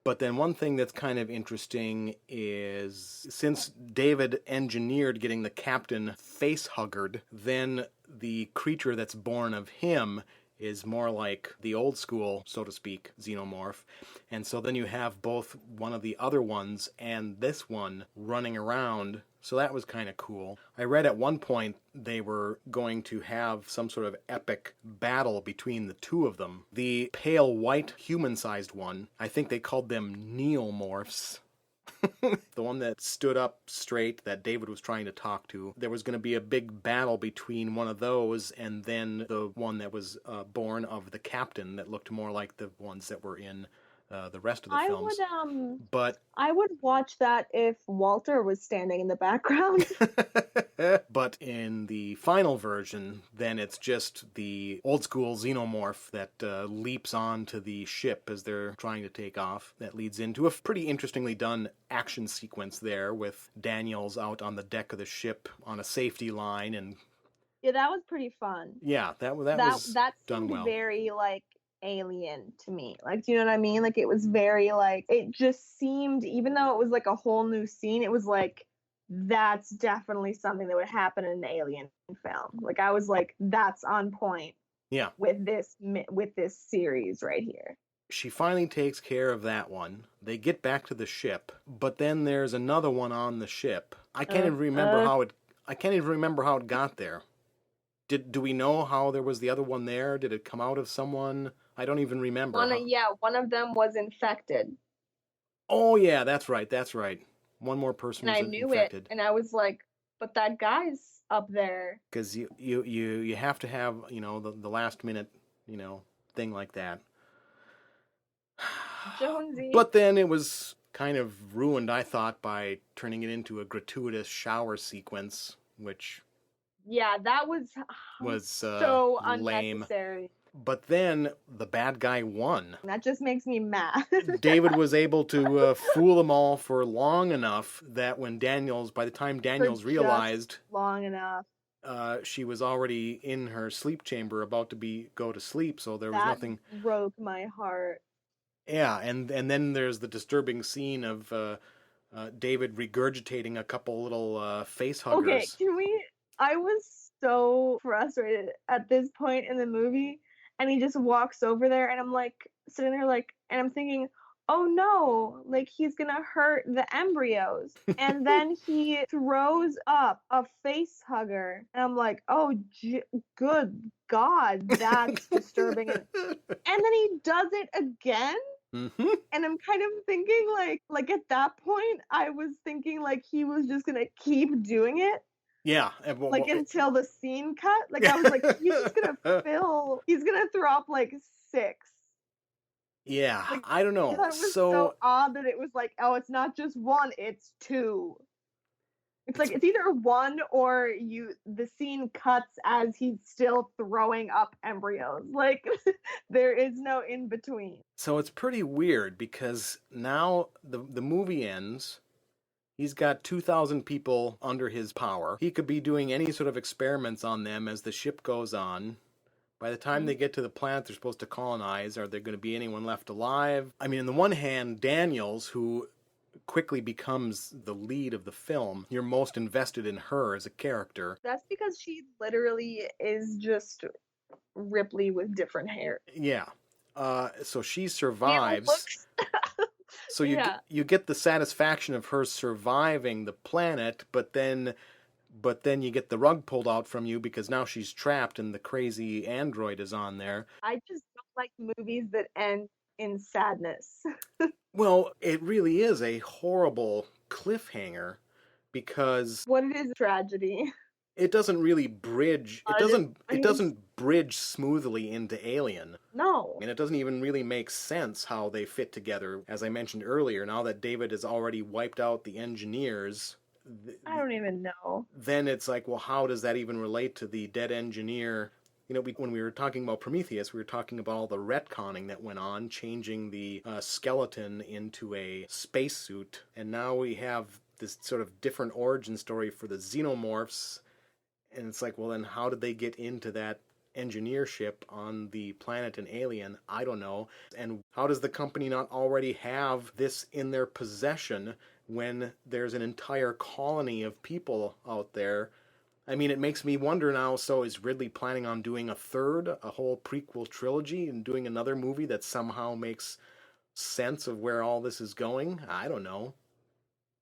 But then one thing that's kind of interesting is since David engineered getting the captain face-huggered, then the creature that's born of him is more like the old school, so to speak, xenomorph. And so then you have both one of the other ones and this one running around. So that was kind of cool. I read at one point they were going to have some sort of epic battle between the two of them. The pale white human-sized one, I think they called them Neomorphs. The one that stood up straight that David was trying to talk to. There was going to be a big battle between one of those and then the one that was born of the captain that looked more like the ones that were in the rest of the films. I would watch that if Walter was standing in the background. But in the final version, then it's just the old school xenomorph that leaps onto the ship as they're trying to take off. That leads into a pretty interestingly done action sequence there with Daniels out on the deck of the ship on a safety line. And yeah, that was pretty fun. Yeah, that was done well. Very, like, Alien to me. Like, do you know what I mean? Like, it was very, like, it just seemed, even though it was like a whole new scene, it was like, that's definitely something that would happen in an Alien film. Like, I was like, that's on point. Yeah. With this series right here. She finally takes care of that one. They get back to the ship, but then there's another one on the ship. I can't even remember how it got there. Do we know how there was the other one there? Did it come out of someone? I don't even remember. One of them was infected. Oh yeah, that's right. One more person was infected. And I knew it, and I was like, but that guy's up there. Because you have to have, the last minute, thing like that. Jonesy. But then it was kind of ruined, I thought, by turning it into a gratuitous shower sequence, which... Yeah, that was so lame. unnecessary. But then the bad guy won. That just makes me mad. David was able to fool them all for long enough that by the time Daniels realized... long enough. She was already in her sleep chamber about to go to sleep, so there was nothing... That broke my heart. Yeah, and then there's the disturbing scene of David regurgitating a couple little face huggers. Okay, I was so frustrated at this point in the movie, and he just walks over there, and I'm like, sitting there like, and I'm thinking, oh no, like he's gonna hurt the embryos. And then he throws up a face hugger, and I'm like, oh, good God, that's disturbing. And then he does it again. Mm-hmm. And I'm kind of thinking like at that point, I was thinking like he was just gonna keep doing it. Yeah. Until the scene cut. Like, I was like, he's gonna throw up like 6. Yeah, Like, I don't I know. thought it was so odd that it was like, oh, it's not just one, it's two. It's like it's either one or the scene cuts as he's still throwing up embryos. Like there is no in between. So it's pretty weird because now the movie ends. He's got 2,000 people under his power. He could be doing any sort of experiments on them as the ship goes on. By the time they get to the planet they're supposed to colonize, are there going to be anyone left alive? I mean, on the one hand, Daniels, who quickly becomes the lead of the film, you're most invested in her as a character. That's because she literally is just Ripley with different hair. Yeah. So she survives. Looks. So you get the satisfaction of her surviving the planet, but then you get the rug pulled out from you because now she's trapped and the crazy android is on there. I just don't like movies that end in sadness. Well, it really is a horrible cliffhanger because What it is, tragedy. it doesn't really bridge. It doesn't bridge smoothly into Alien. No. And it doesn't even really make sense how they fit together. As I mentioned earlier, now that David has already wiped out the engineers, I don't even know. then it's like, well, how does that even relate to the dead engineer? You know, when we were talking about Prometheus, we were talking about all the retconning that went on, changing the skeleton into a spacesuit. And now we have this sort of different origin story for the Xenomorphs. And it's like, well, then how did they get into that engineer ship on the planet in Alien? I don't know. And how does the company not already have this in their possession when there's an entire colony of people out there? I mean, it makes me wonder now, so is Ridley planning on doing a whole prequel trilogy, and doing another movie that somehow makes sense of where all this is going? I don't know.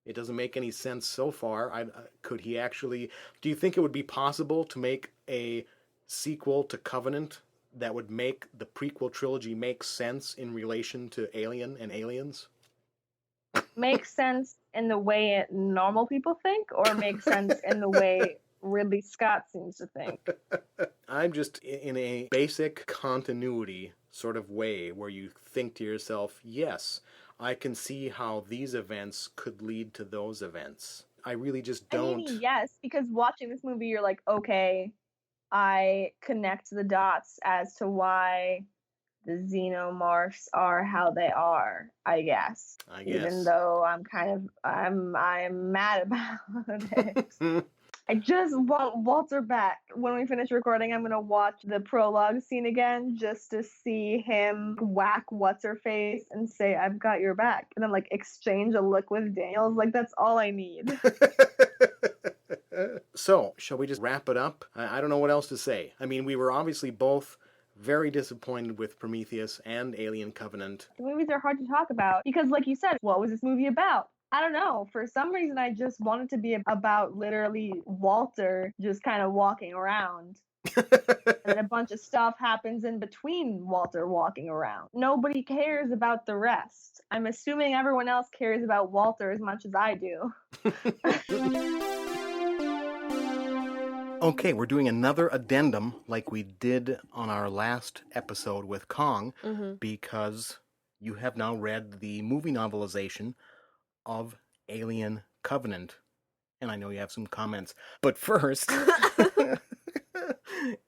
It doesn't make any sense so far. Could he actually... Do you think it would be possible to make a sequel to Covenant that would make the prequel trilogy make sense in relation to Alien and Aliens? Makes sense in the way normal people think, or makes sense in the way Ridley Scott seems to think? I'm just in a basic continuity sort of way where you think to yourself, yes, I can see how these events could lead to those events. I really just don't. I mean, yes, because watching this movie, you're like, okay, I connect the dots as to why the Xenomorphs are how they are, I guess. Even though I'm mad about it. I just want Walter back. When we finish recording, I'm going to watch the prologue scene again just to see him whack What's-Her-Face and say, I've got your back. And then, like, exchange a look with Daniels. Like, that's all I need. So, shall we just wrap it up? I don't know what else to say. I mean, we were obviously both very disappointed with Prometheus and Alien Covenant. The movies are hard to talk about because, like you said, what was this movie about? I don't know. For some reason, I just want it to be about literally Walter just kind of walking around. And then a bunch of stuff happens in between Walter walking around. Nobody cares about the rest. I'm assuming everyone else cares about Walter as much as I do. Okay, we're doing another addendum like we did on our last episode with Kong, because you have now read the movie novelization of Alien Covenant. And I know you have some comments. But first,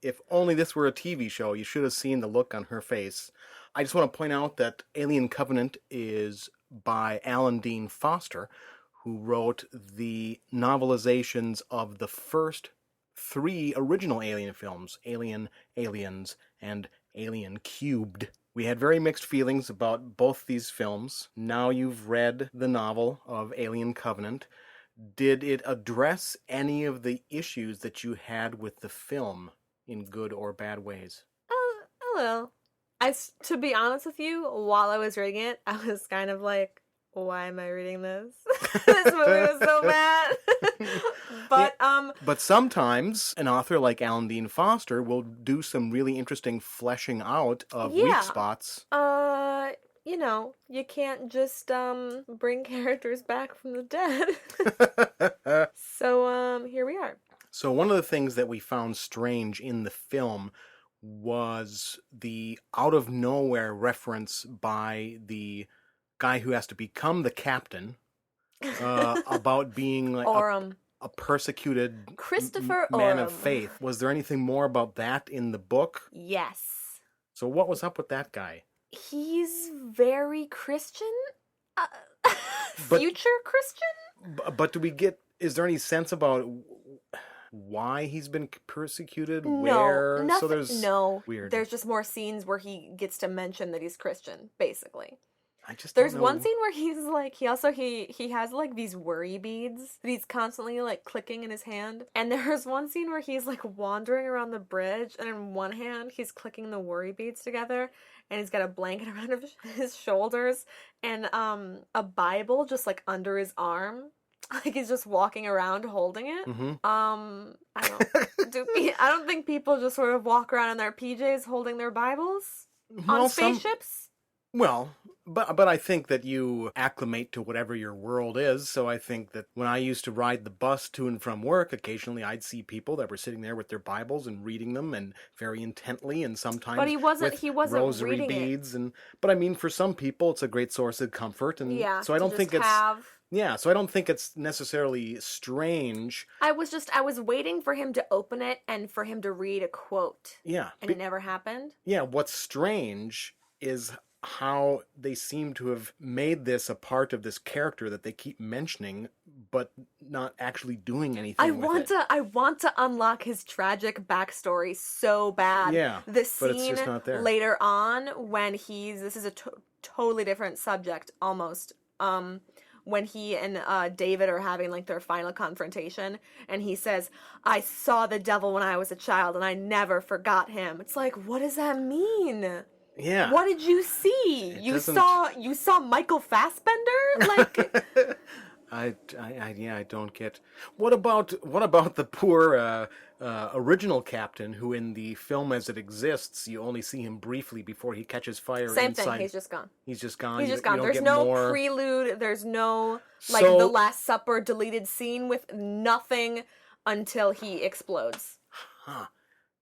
if only this were a TV show, you should have seen the look on her face. I just want to point out that Alien Covenant is by Alan Dean Foster, who wrote the novelizations of the first 3 original Alien films, Alien, Aliens, and Alien Cubed. We had very mixed feelings about both these films. Now you've read the novel of Alien Covenant. Did it address any of the issues that you had with the film in good or bad ways? A little. To be honest with you, while I was reading it, I was kind of like, why am I reading this? This movie was so bad. But sometimes an author like Alan Dean Foster will do some really interesting fleshing out of weak spots. You know, you can't just bring characters back from the dead. So here we are. So one of the things that we found strange in the film was the out-of-nowhere reference by the guy who has to become the captain about being like Orem. a persecuted Christopher man Orem. of faith. Was there anything more about that in the book? Yes. So what was up with that guy? He's very Christian? But- Future Christian? But is there any sense about why he's been persecuted? No, Where? nothing. So there's no, weird. there's just more scenes where he gets to mention that he's Christian, basically. I just There's don't know. one scene where he's like, he has like these worry beads that he's constantly like clicking in his hand. And there's one scene where he's like wandering around the bridge, and in one hand he's clicking the worry beads together, and he's got a blanket around his shoulders, and a Bible just like under his arm. Like he's just walking around holding it. Mm-hmm. I don't think people just sort of walk around in their PJs holding their Bibles on spaceships. But I think that you acclimate to whatever your world is. So I think that when I used to ride the bus to and from work, occasionally I'd see people that were sitting there with their Bibles and reading them and very intently, and sometimes But he wasn't rosary reading beads. But I mean, for some people, it's a great source of comfort. And Yeah. so I don't think Yeah, so I don't think it's necessarily strange. I was waiting for him to open it and for him to read a quote. Yeah. And it never happened. Yeah, what's strange is how they seem to have made this a part of this character that they keep mentioning, but not actually doing anything I with it. I want to unlock his tragic backstory so bad. Yeah, The but it's scene just not there. later on when this is a totally different subject almost. When he and David are having like their final confrontation, and he says, "I saw the devil when I was a child, and I never forgot him." It's like, what does that mean? Yeah. What did you see? It You doesn't- saw Michael Fassbender? Like I don't get. What about the poor original captain who, in the film as it exists, you only see him briefly before he catches fire same inside. thing, he's just gone. He's just gone. He's You- just you gone. don't There's get no more... prelude, there's no like So- the Last Supper deleted scene with nothing until he explodes. Huh.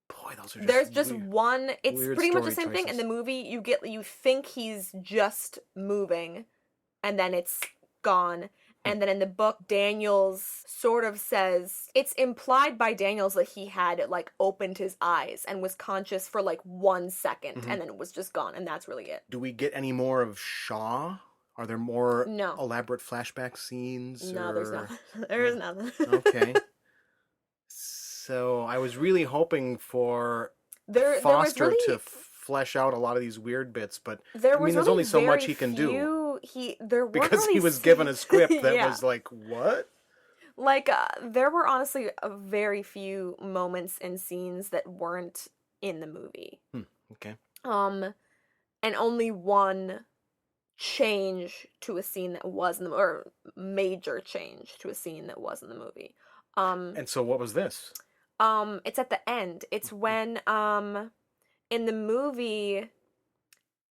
Boy, those are just There's just weird. one. It's weird pretty much the story same thing. In choices. the movie, you think he's just moving, and then it's gone. And then in the book, Daniels sort of says it's implied by Daniels that he had like opened his eyes and was conscious for like 1 second, Mm-hmm. and then it was just gone, and that's really it. Do we get any more of Shaw? Are there more No. elaborate flashback scenes? No, there's or- nothing. There's nothing. Okay. So I was really hoping for There was Foster really to flesh out a lot of these weird bits, but There I was mean, there's really only so much very he can do There weren't because he really was given a script that Yeah. was like, what? Like there were honestly very few moments and scenes that weren't in the movie. Okay. And only one change to a scene that was in the or major change to a scene that was in the movie. And so what was this? It's at the end. It's when in the movie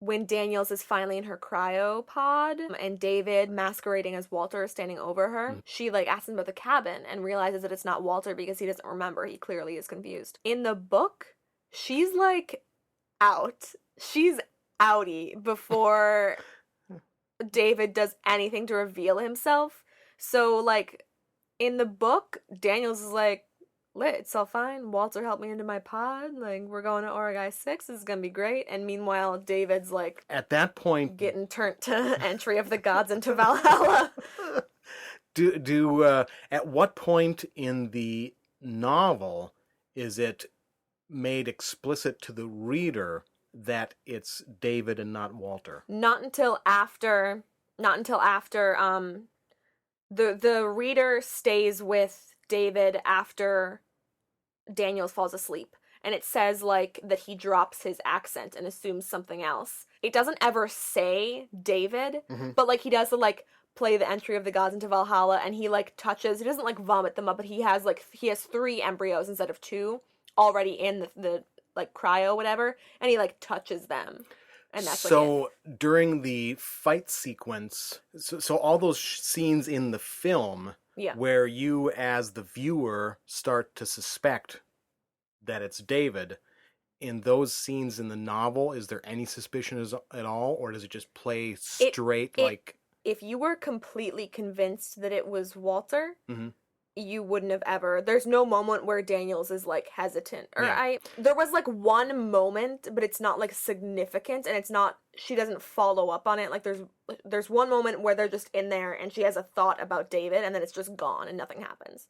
when Daniels is finally in her cryopod and David, masquerading as Walter, is standing over her, she like asks him about the cabin and realizes that it's not Walter because he doesn't remember. He clearly is confused. In the book, she's like out. She's outie before David does anything to reveal himself. So like in the book, Daniels is like, lit, it's all fine. Walter helped me into my pod. Like, we're going to Origai 6. This is going to be great. And meanwhile, David's, like, At that point, getting turned to Entry of the Gods into Valhalla. at what point in the novel is it made explicit to the reader that it's David and not Walter? Not until after the reader stays with David after Daniels falls asleep, and it says like that he drops his accent and assumes something else. It doesn't ever say David, but like he does the like play the Entry of the Gods into Valhalla, and he like touches, he doesn't like vomit them up, but he has 3 embryos instead of 2 already in the like cryo whatever, and he like touches them. And that's so during the fight sequence, so all those scenes in the film, Yeah. where you as the viewer start to suspect that it's David, in those scenes in the novel, is there any suspicion at all, or does it just play straight like... If you were completely convinced that it was Walter, Mm-hmm. you wouldn't have ever... There's no moment where Daniels is, like, hesitant. Or Yeah. There was, like, one moment, but it's not, like, significant, and it's not... She doesn't follow up on it. Like, there's one moment where they're just in there, and she has a thought about David, and then it's just gone, and nothing happens.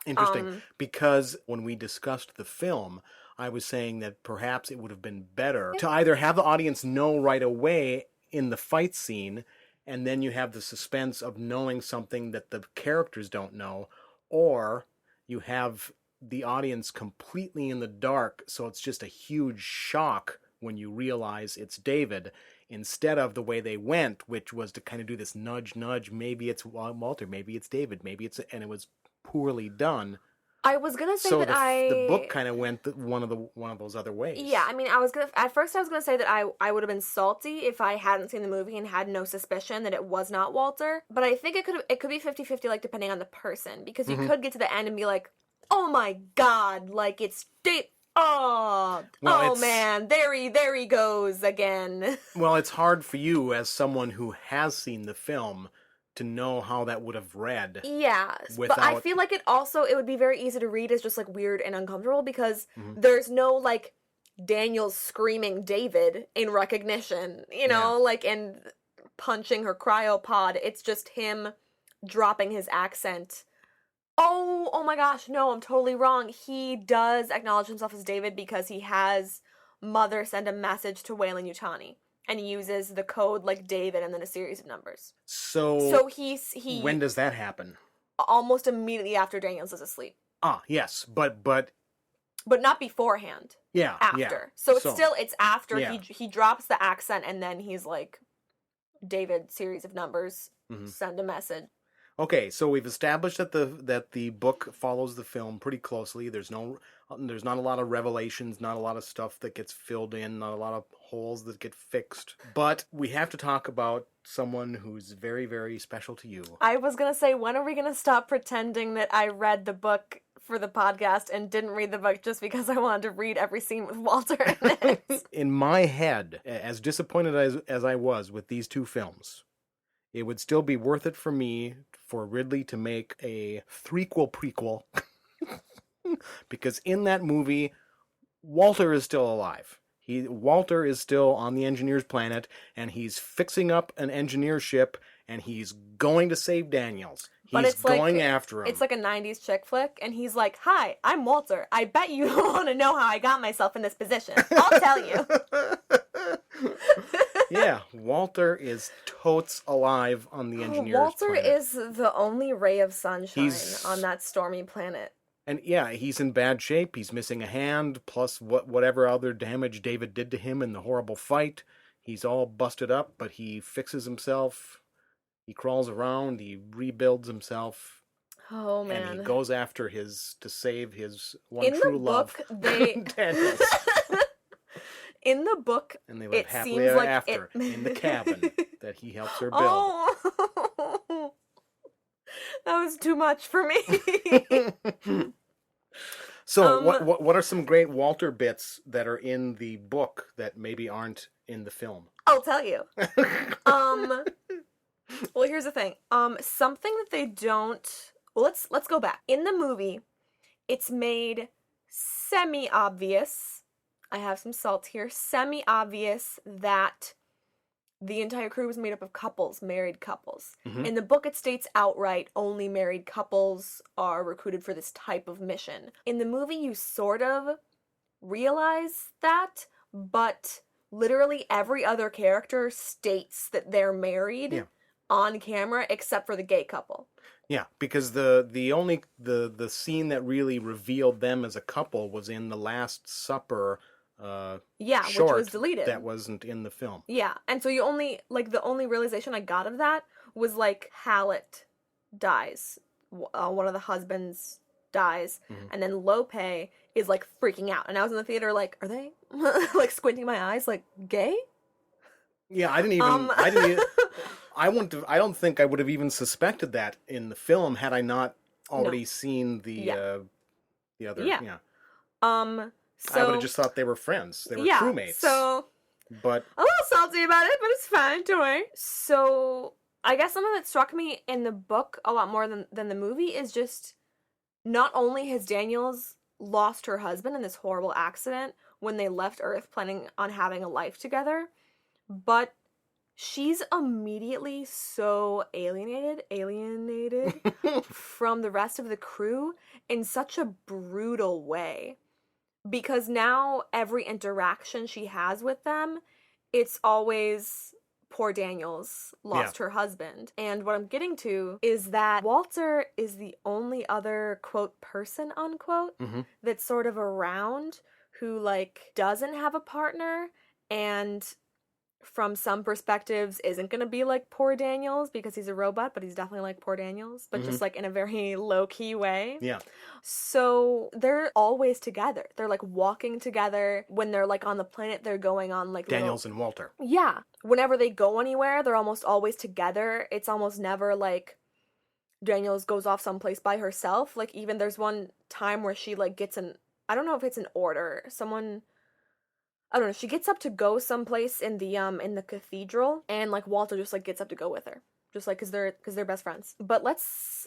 Interesting, because when we discussed the film, I was saying that perhaps it would have been better to either have the audience know right away in the fight scene, and then you have the suspense of knowing something that the characters don't know, or you have the audience completely in the dark, so it's just a huge shock when you realize it's David, instead of the way they went, which was to kind of do this nudge, maybe it's Walter, maybe it's David, and it was poorly done. I was gonna say that the book kind of went one of those other ways. Yeah, I mean, at first I was gonna say that I would have been salty if I hadn't seen the movie and had no suspicion that it was not Walter. But I think it could be 50-50, like, depending on the person, because you could get to the end and be like, oh my god, like, it's Dave. Oh, man, there he goes again. Well, it's hard for you as someone who has seen the film to know how that would have read. Yeah, but I feel like it would be very easy to read as just, like, weird and uncomfortable, because there's no, like, Daniels screaming David in recognition, you know, like, and punching her cryopod. It's just him dropping his accent. Oh my gosh, no, I'm totally wrong. He does acknowledge himself as David because he has Mother send a message to Weyland Yutani. And he uses the code, like, David and then a series of numbers. So he when does that happen? Almost immediately after Daniels is asleep. Ah, yes, but not beforehand. Yeah, after. Yeah. So it's after yeah. he drops the accent, and then he's like, David, series of numbers, send a message. Okay, so we've established that the book follows the film pretty closely. There's not a lot of revelations, not a lot of stuff that gets filled in, not a lot of holes that get fixed. But we have to talk about someone who's very, very special to you. I was gonna say, when are we gonna stop pretending that I read the book for the podcast and didn't read the book just because I wanted to read every scene with Walter in it? In my head, as disappointed as I was with these two films, it would still be worth it for me for Ridley to make a prequel because in that movie, Walter is still alive. Walter is still on the engineer's planet, and he's fixing up an engineer ship, and he's going to save Daniels. He's going after him. It's like a 90s chick flick, and he's like, hi, I'm Walter. I bet you don't want to know how I got myself in this position. I'll tell you. Yeah, Walter is totes alive on the engineer's Walter planet. is the only ray of sunshine on that stormy planet. And yeah, he's in bad shape. He's missing a hand, plus whatever other damage David did to him in the horrible fight. He's all busted up, but he fixes himself. He crawls around. He rebuilds himself. Oh, man. And he goes after to save his one true love. Daniels. In the book, and they live happily ever after in the cabin that he helps her build. Oh, that was too much for me. So, what are some great Walter bits that are in the book that maybe aren't in the film? I'll tell you. Well, here's the thing. Something that they don't. Well, let's go back. In the movie, it's made semi-obvious. I have some salt here. Semi-obvious that the entire crew was made up of couples, married couples. Mm-hmm. In the book, it states outright only married couples are recruited for this type of mission. In the movie, you sort of realize that, but literally every other character states that they're married on camera except for the gay couple. Yeah, because the only scene that really revealed them as a couple was in the Last Supper. Which was deleted. That wasn't in the film. Yeah, and so the only realization I got of that was, like, Hallett dies. One of the husbands dies, and then Lope is, like, freaking out. And I was in the theater, like, are they, like, squinting my eyes, like, gay? Yeah, I didn't even, I don't think I would have even suspected that in the film had I not already seen the other, I would have just thought they were friends. They were crewmates. So but a little salty about it, but it's fine. Don't worry. So I guess something that struck me in the book a lot more than the movie is just not only has Daniels lost her husband in this horrible accident when they left Earth planning on having a life together, but she's immediately so alienated from the rest of the crew in such a brutal way. Because now every interaction she has with them, it's always poor Daniels lost her husband. And what I'm getting to is that Walter is the only other, quote, person, unquote, that's sort of around who, like, doesn't have a partner and from some perspectives isn't gonna be like poor Daniels because he's a robot, but he's definitely like poor Daniels, but just like in a very low-key way. Yeah. So they're always together. They're like walking together. When they're like on the planet, they're going on like Daniels and Walter. Yeah. Whenever they go anywhere, they're almost always together. It's almost never like Daniels goes off someplace by herself. Like even there's one time where she like gets I don't know if it's an order. I don't know, she gets up to go someplace in the cathedral, and like Walter just like gets up to go with her. Just like cause they're best friends. But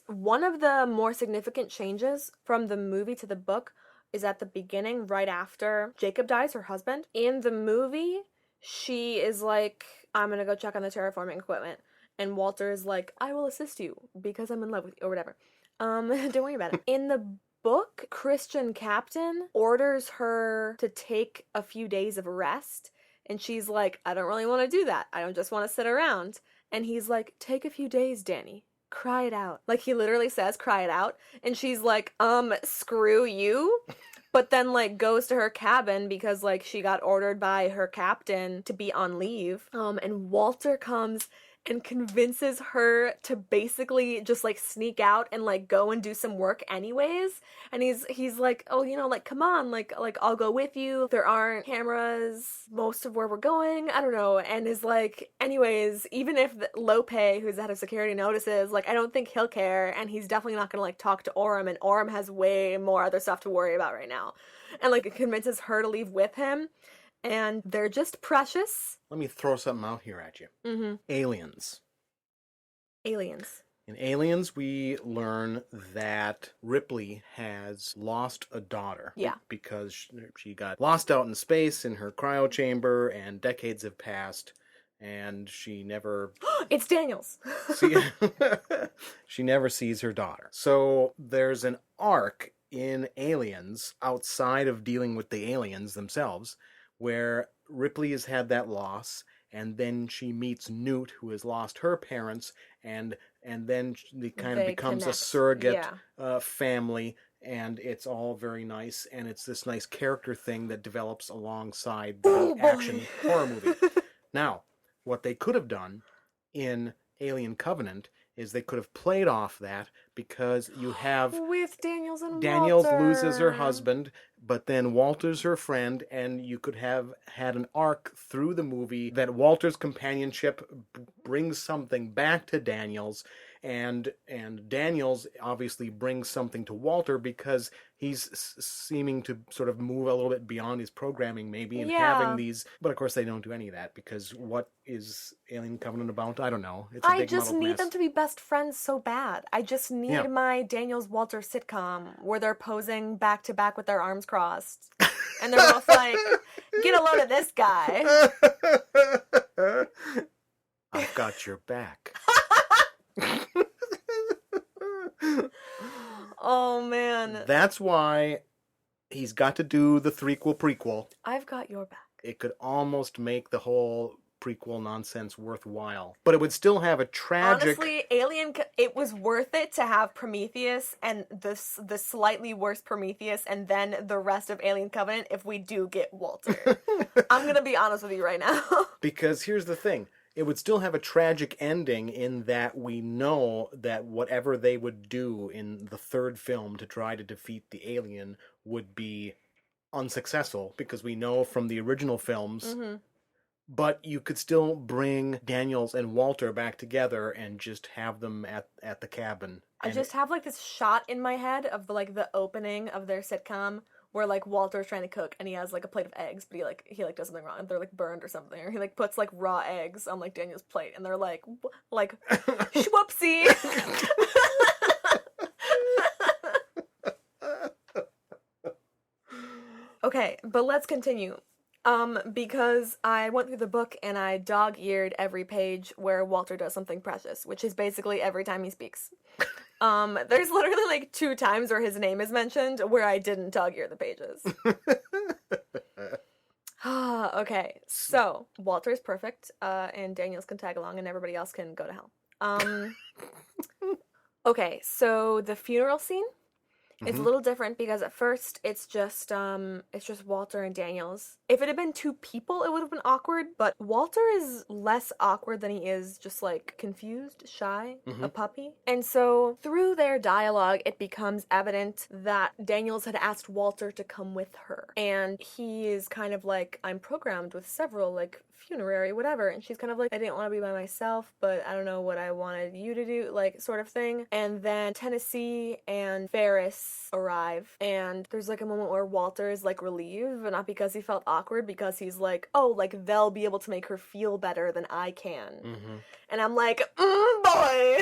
one of the more significant changes from the movie to the book is at the beginning, right after Jacob dies, her husband. In the movie, she is like, I'm gonna go check on the terraforming equipment. And Walter is like, I will assist you because I'm in love with you, or whatever. Don't worry about it. In the book, Christian Captain orders her to take a few days of rest, and she's like, I don't really want to do that. I don't just want to sit around. And he's like, take a few days, Danny. Cry it out. Like, he literally says, cry it out. And she's like, screw you. But then, like, goes to her cabin because, like, she got ordered by her captain to be on leave. And Walter comes and convinces her to basically just like sneak out and like go and do some work anyways. And he's like, oh, you know, like, come on, like I'll go with you. There aren't cameras most of where we're going. I don't know. And is like, anyways, even if Lope, who's the head of security, notices, like, I don't think he'll care. And he's definitely not gonna like talk to Orem, and Orem has way more other stuff to worry about right now. And like it convinces her to leave with him. And they're just precious. Let me throw something out here at you. Aliens. In Aliens, we learn that Ripley has lost a daughter. Yeah. Because she got lost out in space in her cryo chamber, and decades have passed, and she never... It's Daniels! She never sees her daughter. So there's an arc in Aliens, outside of dealing with the aliens themselves, where Ripley has had that loss, and then she meets Newt, who has lost her parents, and then they kind of becomes connect. A surrogate family, and it's all very nice, and it's this nice character thing that develops alongside the action horror movie. Now, what they could have done in Alien Covenant is they could have played off that, because you have... With Daniels and Daniels Walter. loses her husband, but then Walter's her friend, and you could have had an arc through the movie that Walter's companionship brings something back to Daniels, and Daniels obviously brings something to Walter because he's seeming to sort of move a little bit beyond his programming maybe, and having these... But of course they don't do any of that, because what is Alien Covenant about? I don't know. It's a big I just need mess. them to be best friends so bad. I just need my Daniels Walter sitcom where they're posing back to back with their arms crossed. And they're both like, get a load of this guy. I've got your back. Oh, man. That's why he's got to do the prequel. I've got your back. It could almost make the whole prequel nonsense worthwhile. But it would still have a tragic... Honestly, it was worth it to have Prometheus and the slightly worse Prometheus and then the rest of Alien Covenant if we do get Walter. I'm going to be honest with you right now. Because here's the thing. It would still have a tragic ending in that we know that whatever they would do in the third film to try to defeat the alien would be unsuccessful, because we know from the original films. But you could still bring Daniels and Walter back together and just have them at the cabin. I just have like this shot in my head of the opening of their sitcom where like Walter's trying to cook and he has like a plate of eggs, but he does something wrong and they're like burned or something, or he like puts like raw eggs on like Daniel's plate and they're like whoopsie. Okay, but let's continue. Because I went through the book and I dog-eared every page where Walter does something precious, which is basically every time he speaks. There's literally like 2 times where his name is mentioned where I didn't dog-ear the pages. Okay, so Walter's perfect, and Daniels can tag along and everybody else can go to hell. Okay, so the funeral scene is a little different because at first it's just Walter and Daniels. If it had been 2 people, it would have been awkward, but Walter is less awkward than he is just like confused, shy, a puppy. And so through their dialogue, it becomes evident that Daniels had asked Walter to come with her. And he is kind of like, I'm programmed with several like funerary whatever, and she's kind of like, I didn't want to be by myself, but I don't know what I wanted you to do, like sort of thing. And then Tennessee and Ferris arrive, and there's like a moment where Walter is like relieved, but not because he felt awkward, because he's like, oh, like they'll be able to make her feel better than I can. And I'm like, boy.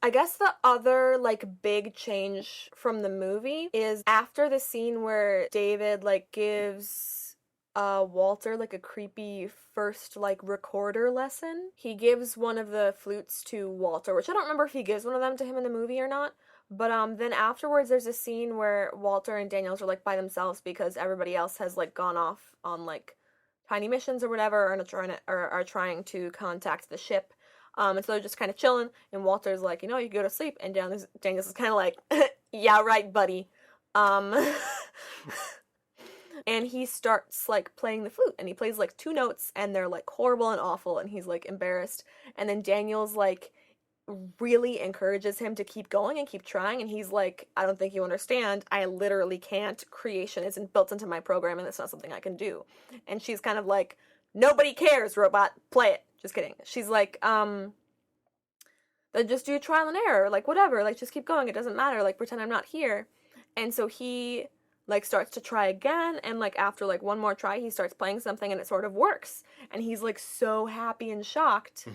I guess the other, like, big change from the movie is after the scene where David, like, gives Walter, like, a creepy first, like, recorder lesson. He gives one of the flutes to Walter, which I don't remember if he gives one of them to him in the movie or not. But then afterwards, there's a scene where Walter and Daniels are, like, by themselves because everybody else has, like, gone off on, like, tiny missions or whatever, and are trying to contact the ship. And so they're just kind of chilling, and Walter's like, you know, you go to sleep, and Daniels is kind of like, yeah, right, buddy. And he starts, like, playing the flute, and he plays, like, 2 notes, and they're, like, horrible and awful, and he's, like, embarrassed. And then Daniels, like, really encourages him to keep going and keep trying, and he's like, I don't think you understand, I literally can't. Creation isn't built into my program, and it's not something I can do. And she's kind of like, nobody cares, robot, play it. Just kidding. She's like, then just do trial and error, like, whatever, like, just keep going, it doesn't matter, like, pretend I'm not here. And so he, like, starts to try again, and, like, after, like, one more try, he starts playing something, and it sort of works. And he's, like, so happy and shocked,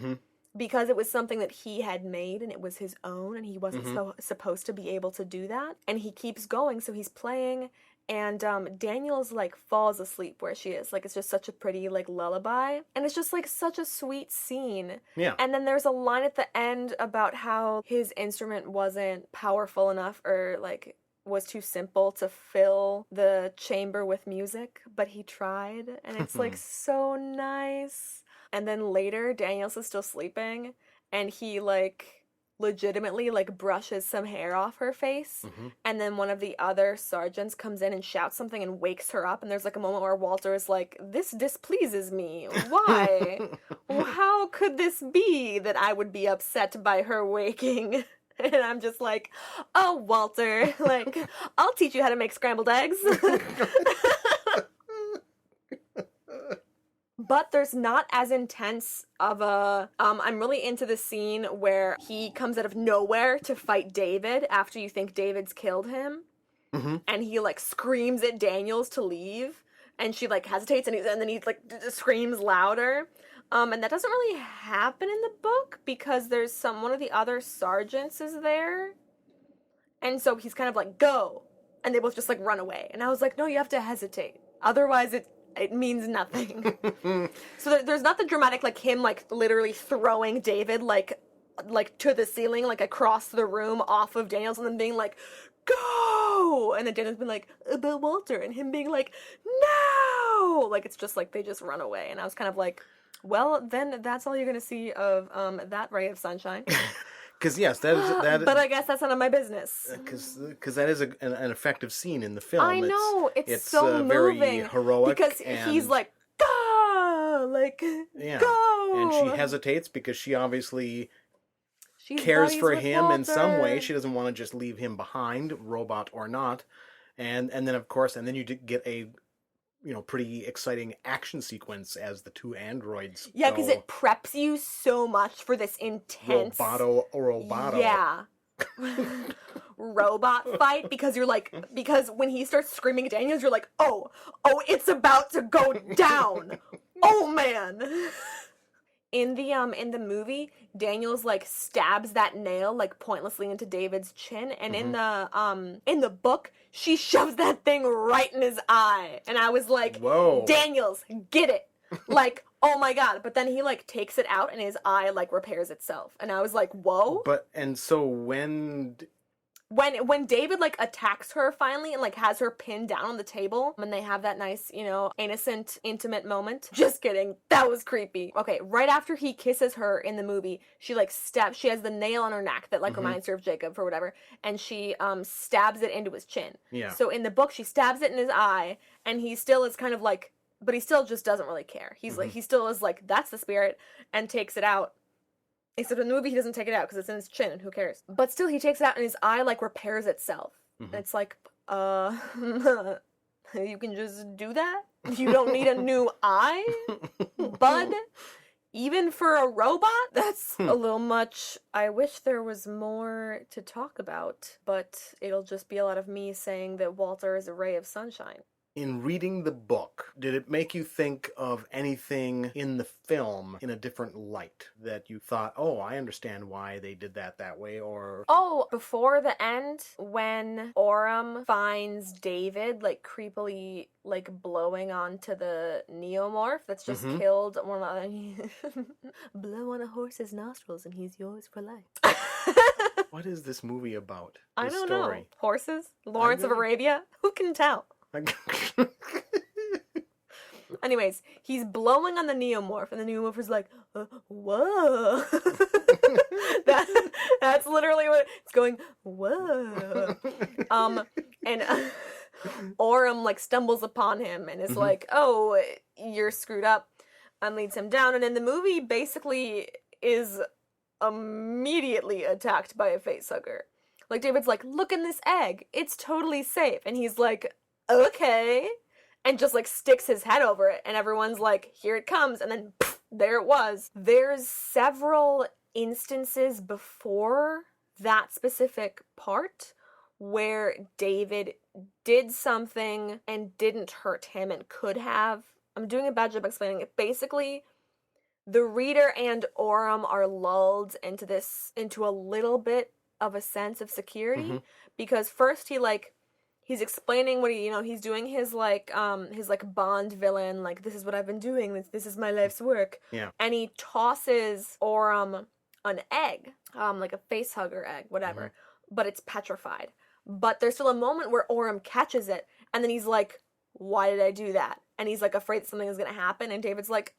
because it was something that he had made, and it was his own, and he wasn't supposed to be able to do that. And he keeps going, so he's playing, and Daniels, like, falls asleep where she is. Like, it's just such a pretty, like, lullaby. And it's just, like, such a sweet scene. Yeah. And then there's a line at the end about how his instrument wasn't powerful enough, or, like, was too simple to fill the chamber with music, but he tried. And it's, like, so nice. And then later, Daniels is still sleeping, and he, like, legitimately, like, brushes some hair off her face, and then one of the other sergeants comes in and shouts something and wakes her up, and there's, like, a moment where Walter is like, this displeases me. Why? How could this be that I would be upset by her waking? And I'm just like, oh, Walter, like, I'll teach you how to make scrambled eggs. But there's not as intense of a, I'm really into the scene where he comes out of nowhere to fight David after you think David's killed him. And he, like, screams at Daniels to leave, and she, like, hesitates, and then he, like, screams louder. And that doesn't really happen in the book, because there's one of the other sergeants is there. And so he's kind of like, go! And they both just, like, run away. And I was like, no, you have to hesitate. Otherwise it means nothing. So there's not the dramatic, like, him, like, literally throwing David, like to the ceiling, like, across the room off of Daniels, and then being like, go! And then Daniels being like, but Walter, and him being like, no! Like, it's just, like, they just run away. And I was kind of like, well, then that's all you're gonna see of that ray of sunshine. Because, yes, that is... But I guess that's none of my business. Because that is an effective scene in the film. I know, it's so very moving. Heroic. Because he's like, go! Like, go! And she hesitates because she obviously cares for him in some way. She doesn't want to just leave him behind, robot or not. And then, of course, and then you get a, you know, pretty exciting action sequence as the 2 androids Yeah, because it preps you so much for this intense... Roboto. Yeah. robot fight because because when he starts screaming at Daniels, you're like, oh, it's about to go down. Oh man. In the movie, Daniels like stabs that nail like pointlessly into David's chin, and in the book, she shoves that thing right in his eye, and I was like, whoa, Daniels, get it. Like, oh my god. But then he like takes it out and his eye like repairs itself, and I was like, whoa. But and so when David like attacks her finally and like has her pinned down on the table and they have that nice, innocent, intimate moment. Just kidding. That was creepy. Okay, right after he kisses her in the movie, she like she has the nail on her neck that like reminds her of Jacob or whatever, and she stabs it into his chin. Yeah. So in the book, she stabs it in his eye, and he still is kind of like, but he still just doesn't really care. He's like, he still is like, that's the spirit, and takes it out. Except in the movie, he doesn't take it out because it's in his chin, and who cares? But still, he takes it out, and his eye, like, repairs itself. And it's like, you can just do that? You don't need a new eye? Bud? Even for a robot? That's a little much. I wish there was more to talk about, but it'll just be a lot of me saying that Walter is a ray of sunshine. In reading the book, did it make you think of anything in the film in a different light that you thought, oh, I understand why they did that way, or... Oh, before the end, when Orem finds David, like, creepily, like, blowing onto the Neomorph that's just killed one of the... Blow on a horse's nostrils and he's yours for life. What is this movie about? I don't know. Horses? Lawrence of Arabia? Who can tell? Anyways, he's blowing on the Neomorph, and the Neomorph is like, whoa. That's literally what it's going, whoa. And Orem, like, stumbles upon him and is like, oh, you're screwed up, and leads him down. And in the movie, basically, is immediately attacked by a facehugger. Like, David's like, look in this egg. It's totally safe. And he's like, okay, and just like sticks his head over it, and everyone's like, here it comes, and then pff, there it was. There's several instances before that specific part where David did something and didn't hurt him and could have. I'm doing a bad job explaining it. Basically, the reader and Orem are lulled into a little bit of a sense of security, because first he's explaining what he's doing his Bond villain, like, this is what I've been doing, this is my life's work. Yeah. And he tosses Orem an egg, like a facehugger egg, whatever, but it's petrified. But there's still a moment where Orem catches it, and then he's like, why did I do that? And he's like afraid that something is gonna happen, and David's like,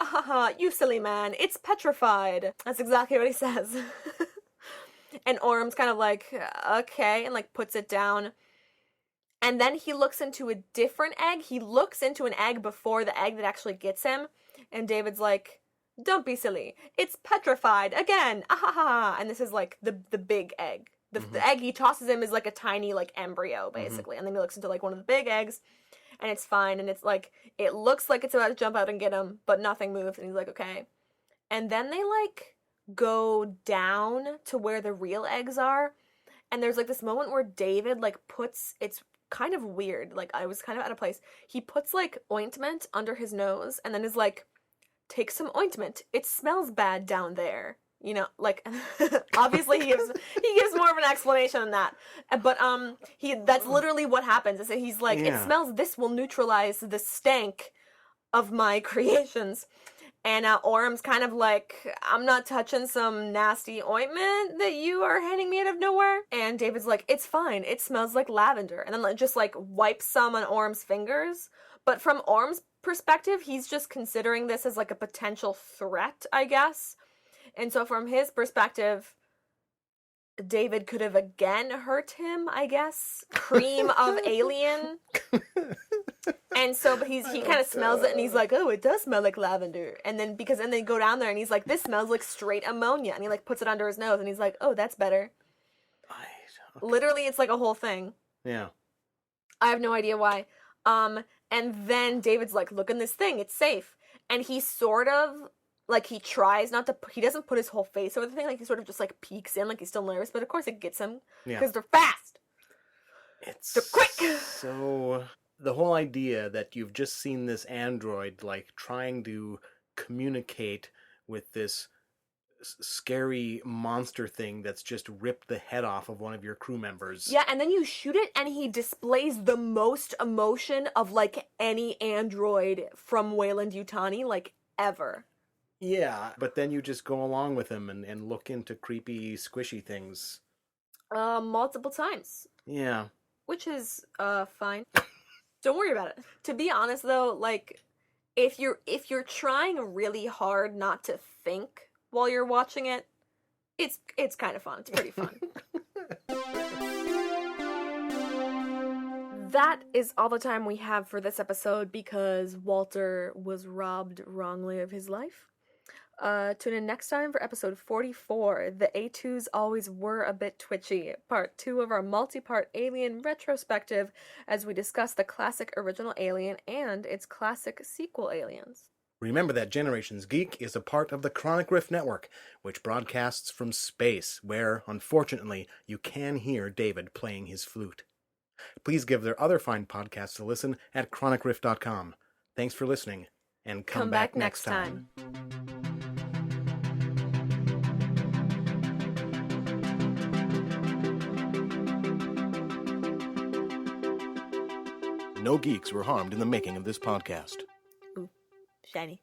you silly man, it's petrified. That's exactly what he says. And Orem's kind of like, okay, and like puts it down. And then he looks into a different egg. He looks into an egg before the egg that actually gets him. And David's like, don't be silly. It's petrified again. And this is like the big egg. The egg he tosses him is like a tiny like embryo, basically. And then he looks into like one of the big eggs, and it's fine. And it's like, it looks like it's about to jump out and get him, but nothing moves. And he's like, okay. And then they like go down to where the real eggs are. And there's like this moment where David like puts, it's kind of weird, like I was kind of out of place. He puts like ointment under his nose and then is like, take some ointment, it smells bad down there, like obviously he gives more of an explanation than that, but that's literally what happens, is that he's like, it smells, this will neutralize the stank of my creations. And Orem's kind of like, I'm not touching some nasty ointment that you are handing me out of nowhere. And David's like, it's fine. It smells like lavender. And then just like wipes some on Orem's fingers. But from Orem's perspective, he's just considering this as like a potential threat, I guess. And so from his perspective, David could have again hurt him, I guess. Cream of alien. And so, but he kind of smells it, and he's like, oh, it does smell like lavender. And then, they go down there, and he's like, this smells like straight ammonia. And he like puts it under his nose, and he's like, oh, that's better. Okay. Literally, it's like a whole thing. Yeah. I have no idea why. And then David's like, look in this thing, it's safe. And he sort of, like, he tries not to, he doesn't put his whole face over the thing, like, he sort of just, like, peeks in, like, he's still nervous, but of course it gets him, because they're fast. It's quick! So the whole idea that you've just seen this android like trying to communicate with this scary monster thing that's just ripped the head off of one of your crew members. Yeah, and then you shoot it and he displays the most emotion of like any android from Weyland Yutani like ever. Yeah, but then you just go along with him and look into creepy, squishy things. Multiple times. Yeah. Which is, fine. Don't worry about it. To be honest though, like, if you're trying really hard not to think while you're watching it, it's kind of fun. It's pretty fun. That is all the time we have for this episode because Walter was robbed wrongly of his life. Tune in next time for episode 44, The A2s Always Were a Bit Twitchy, part 2 of our multi-part Alien retrospective as we discuss the classic original Alien and its classic sequel aliens. Remember that Generations Geek is a part of the Chronic Rift Network, which broadcasts from space, where, unfortunately, you can hear David playing his flute. Please give their other fine podcasts a listen at chronicrift.com. Thanks for listening, and come back next time. No geeks were harmed in the making of this podcast. Ooh, shiny.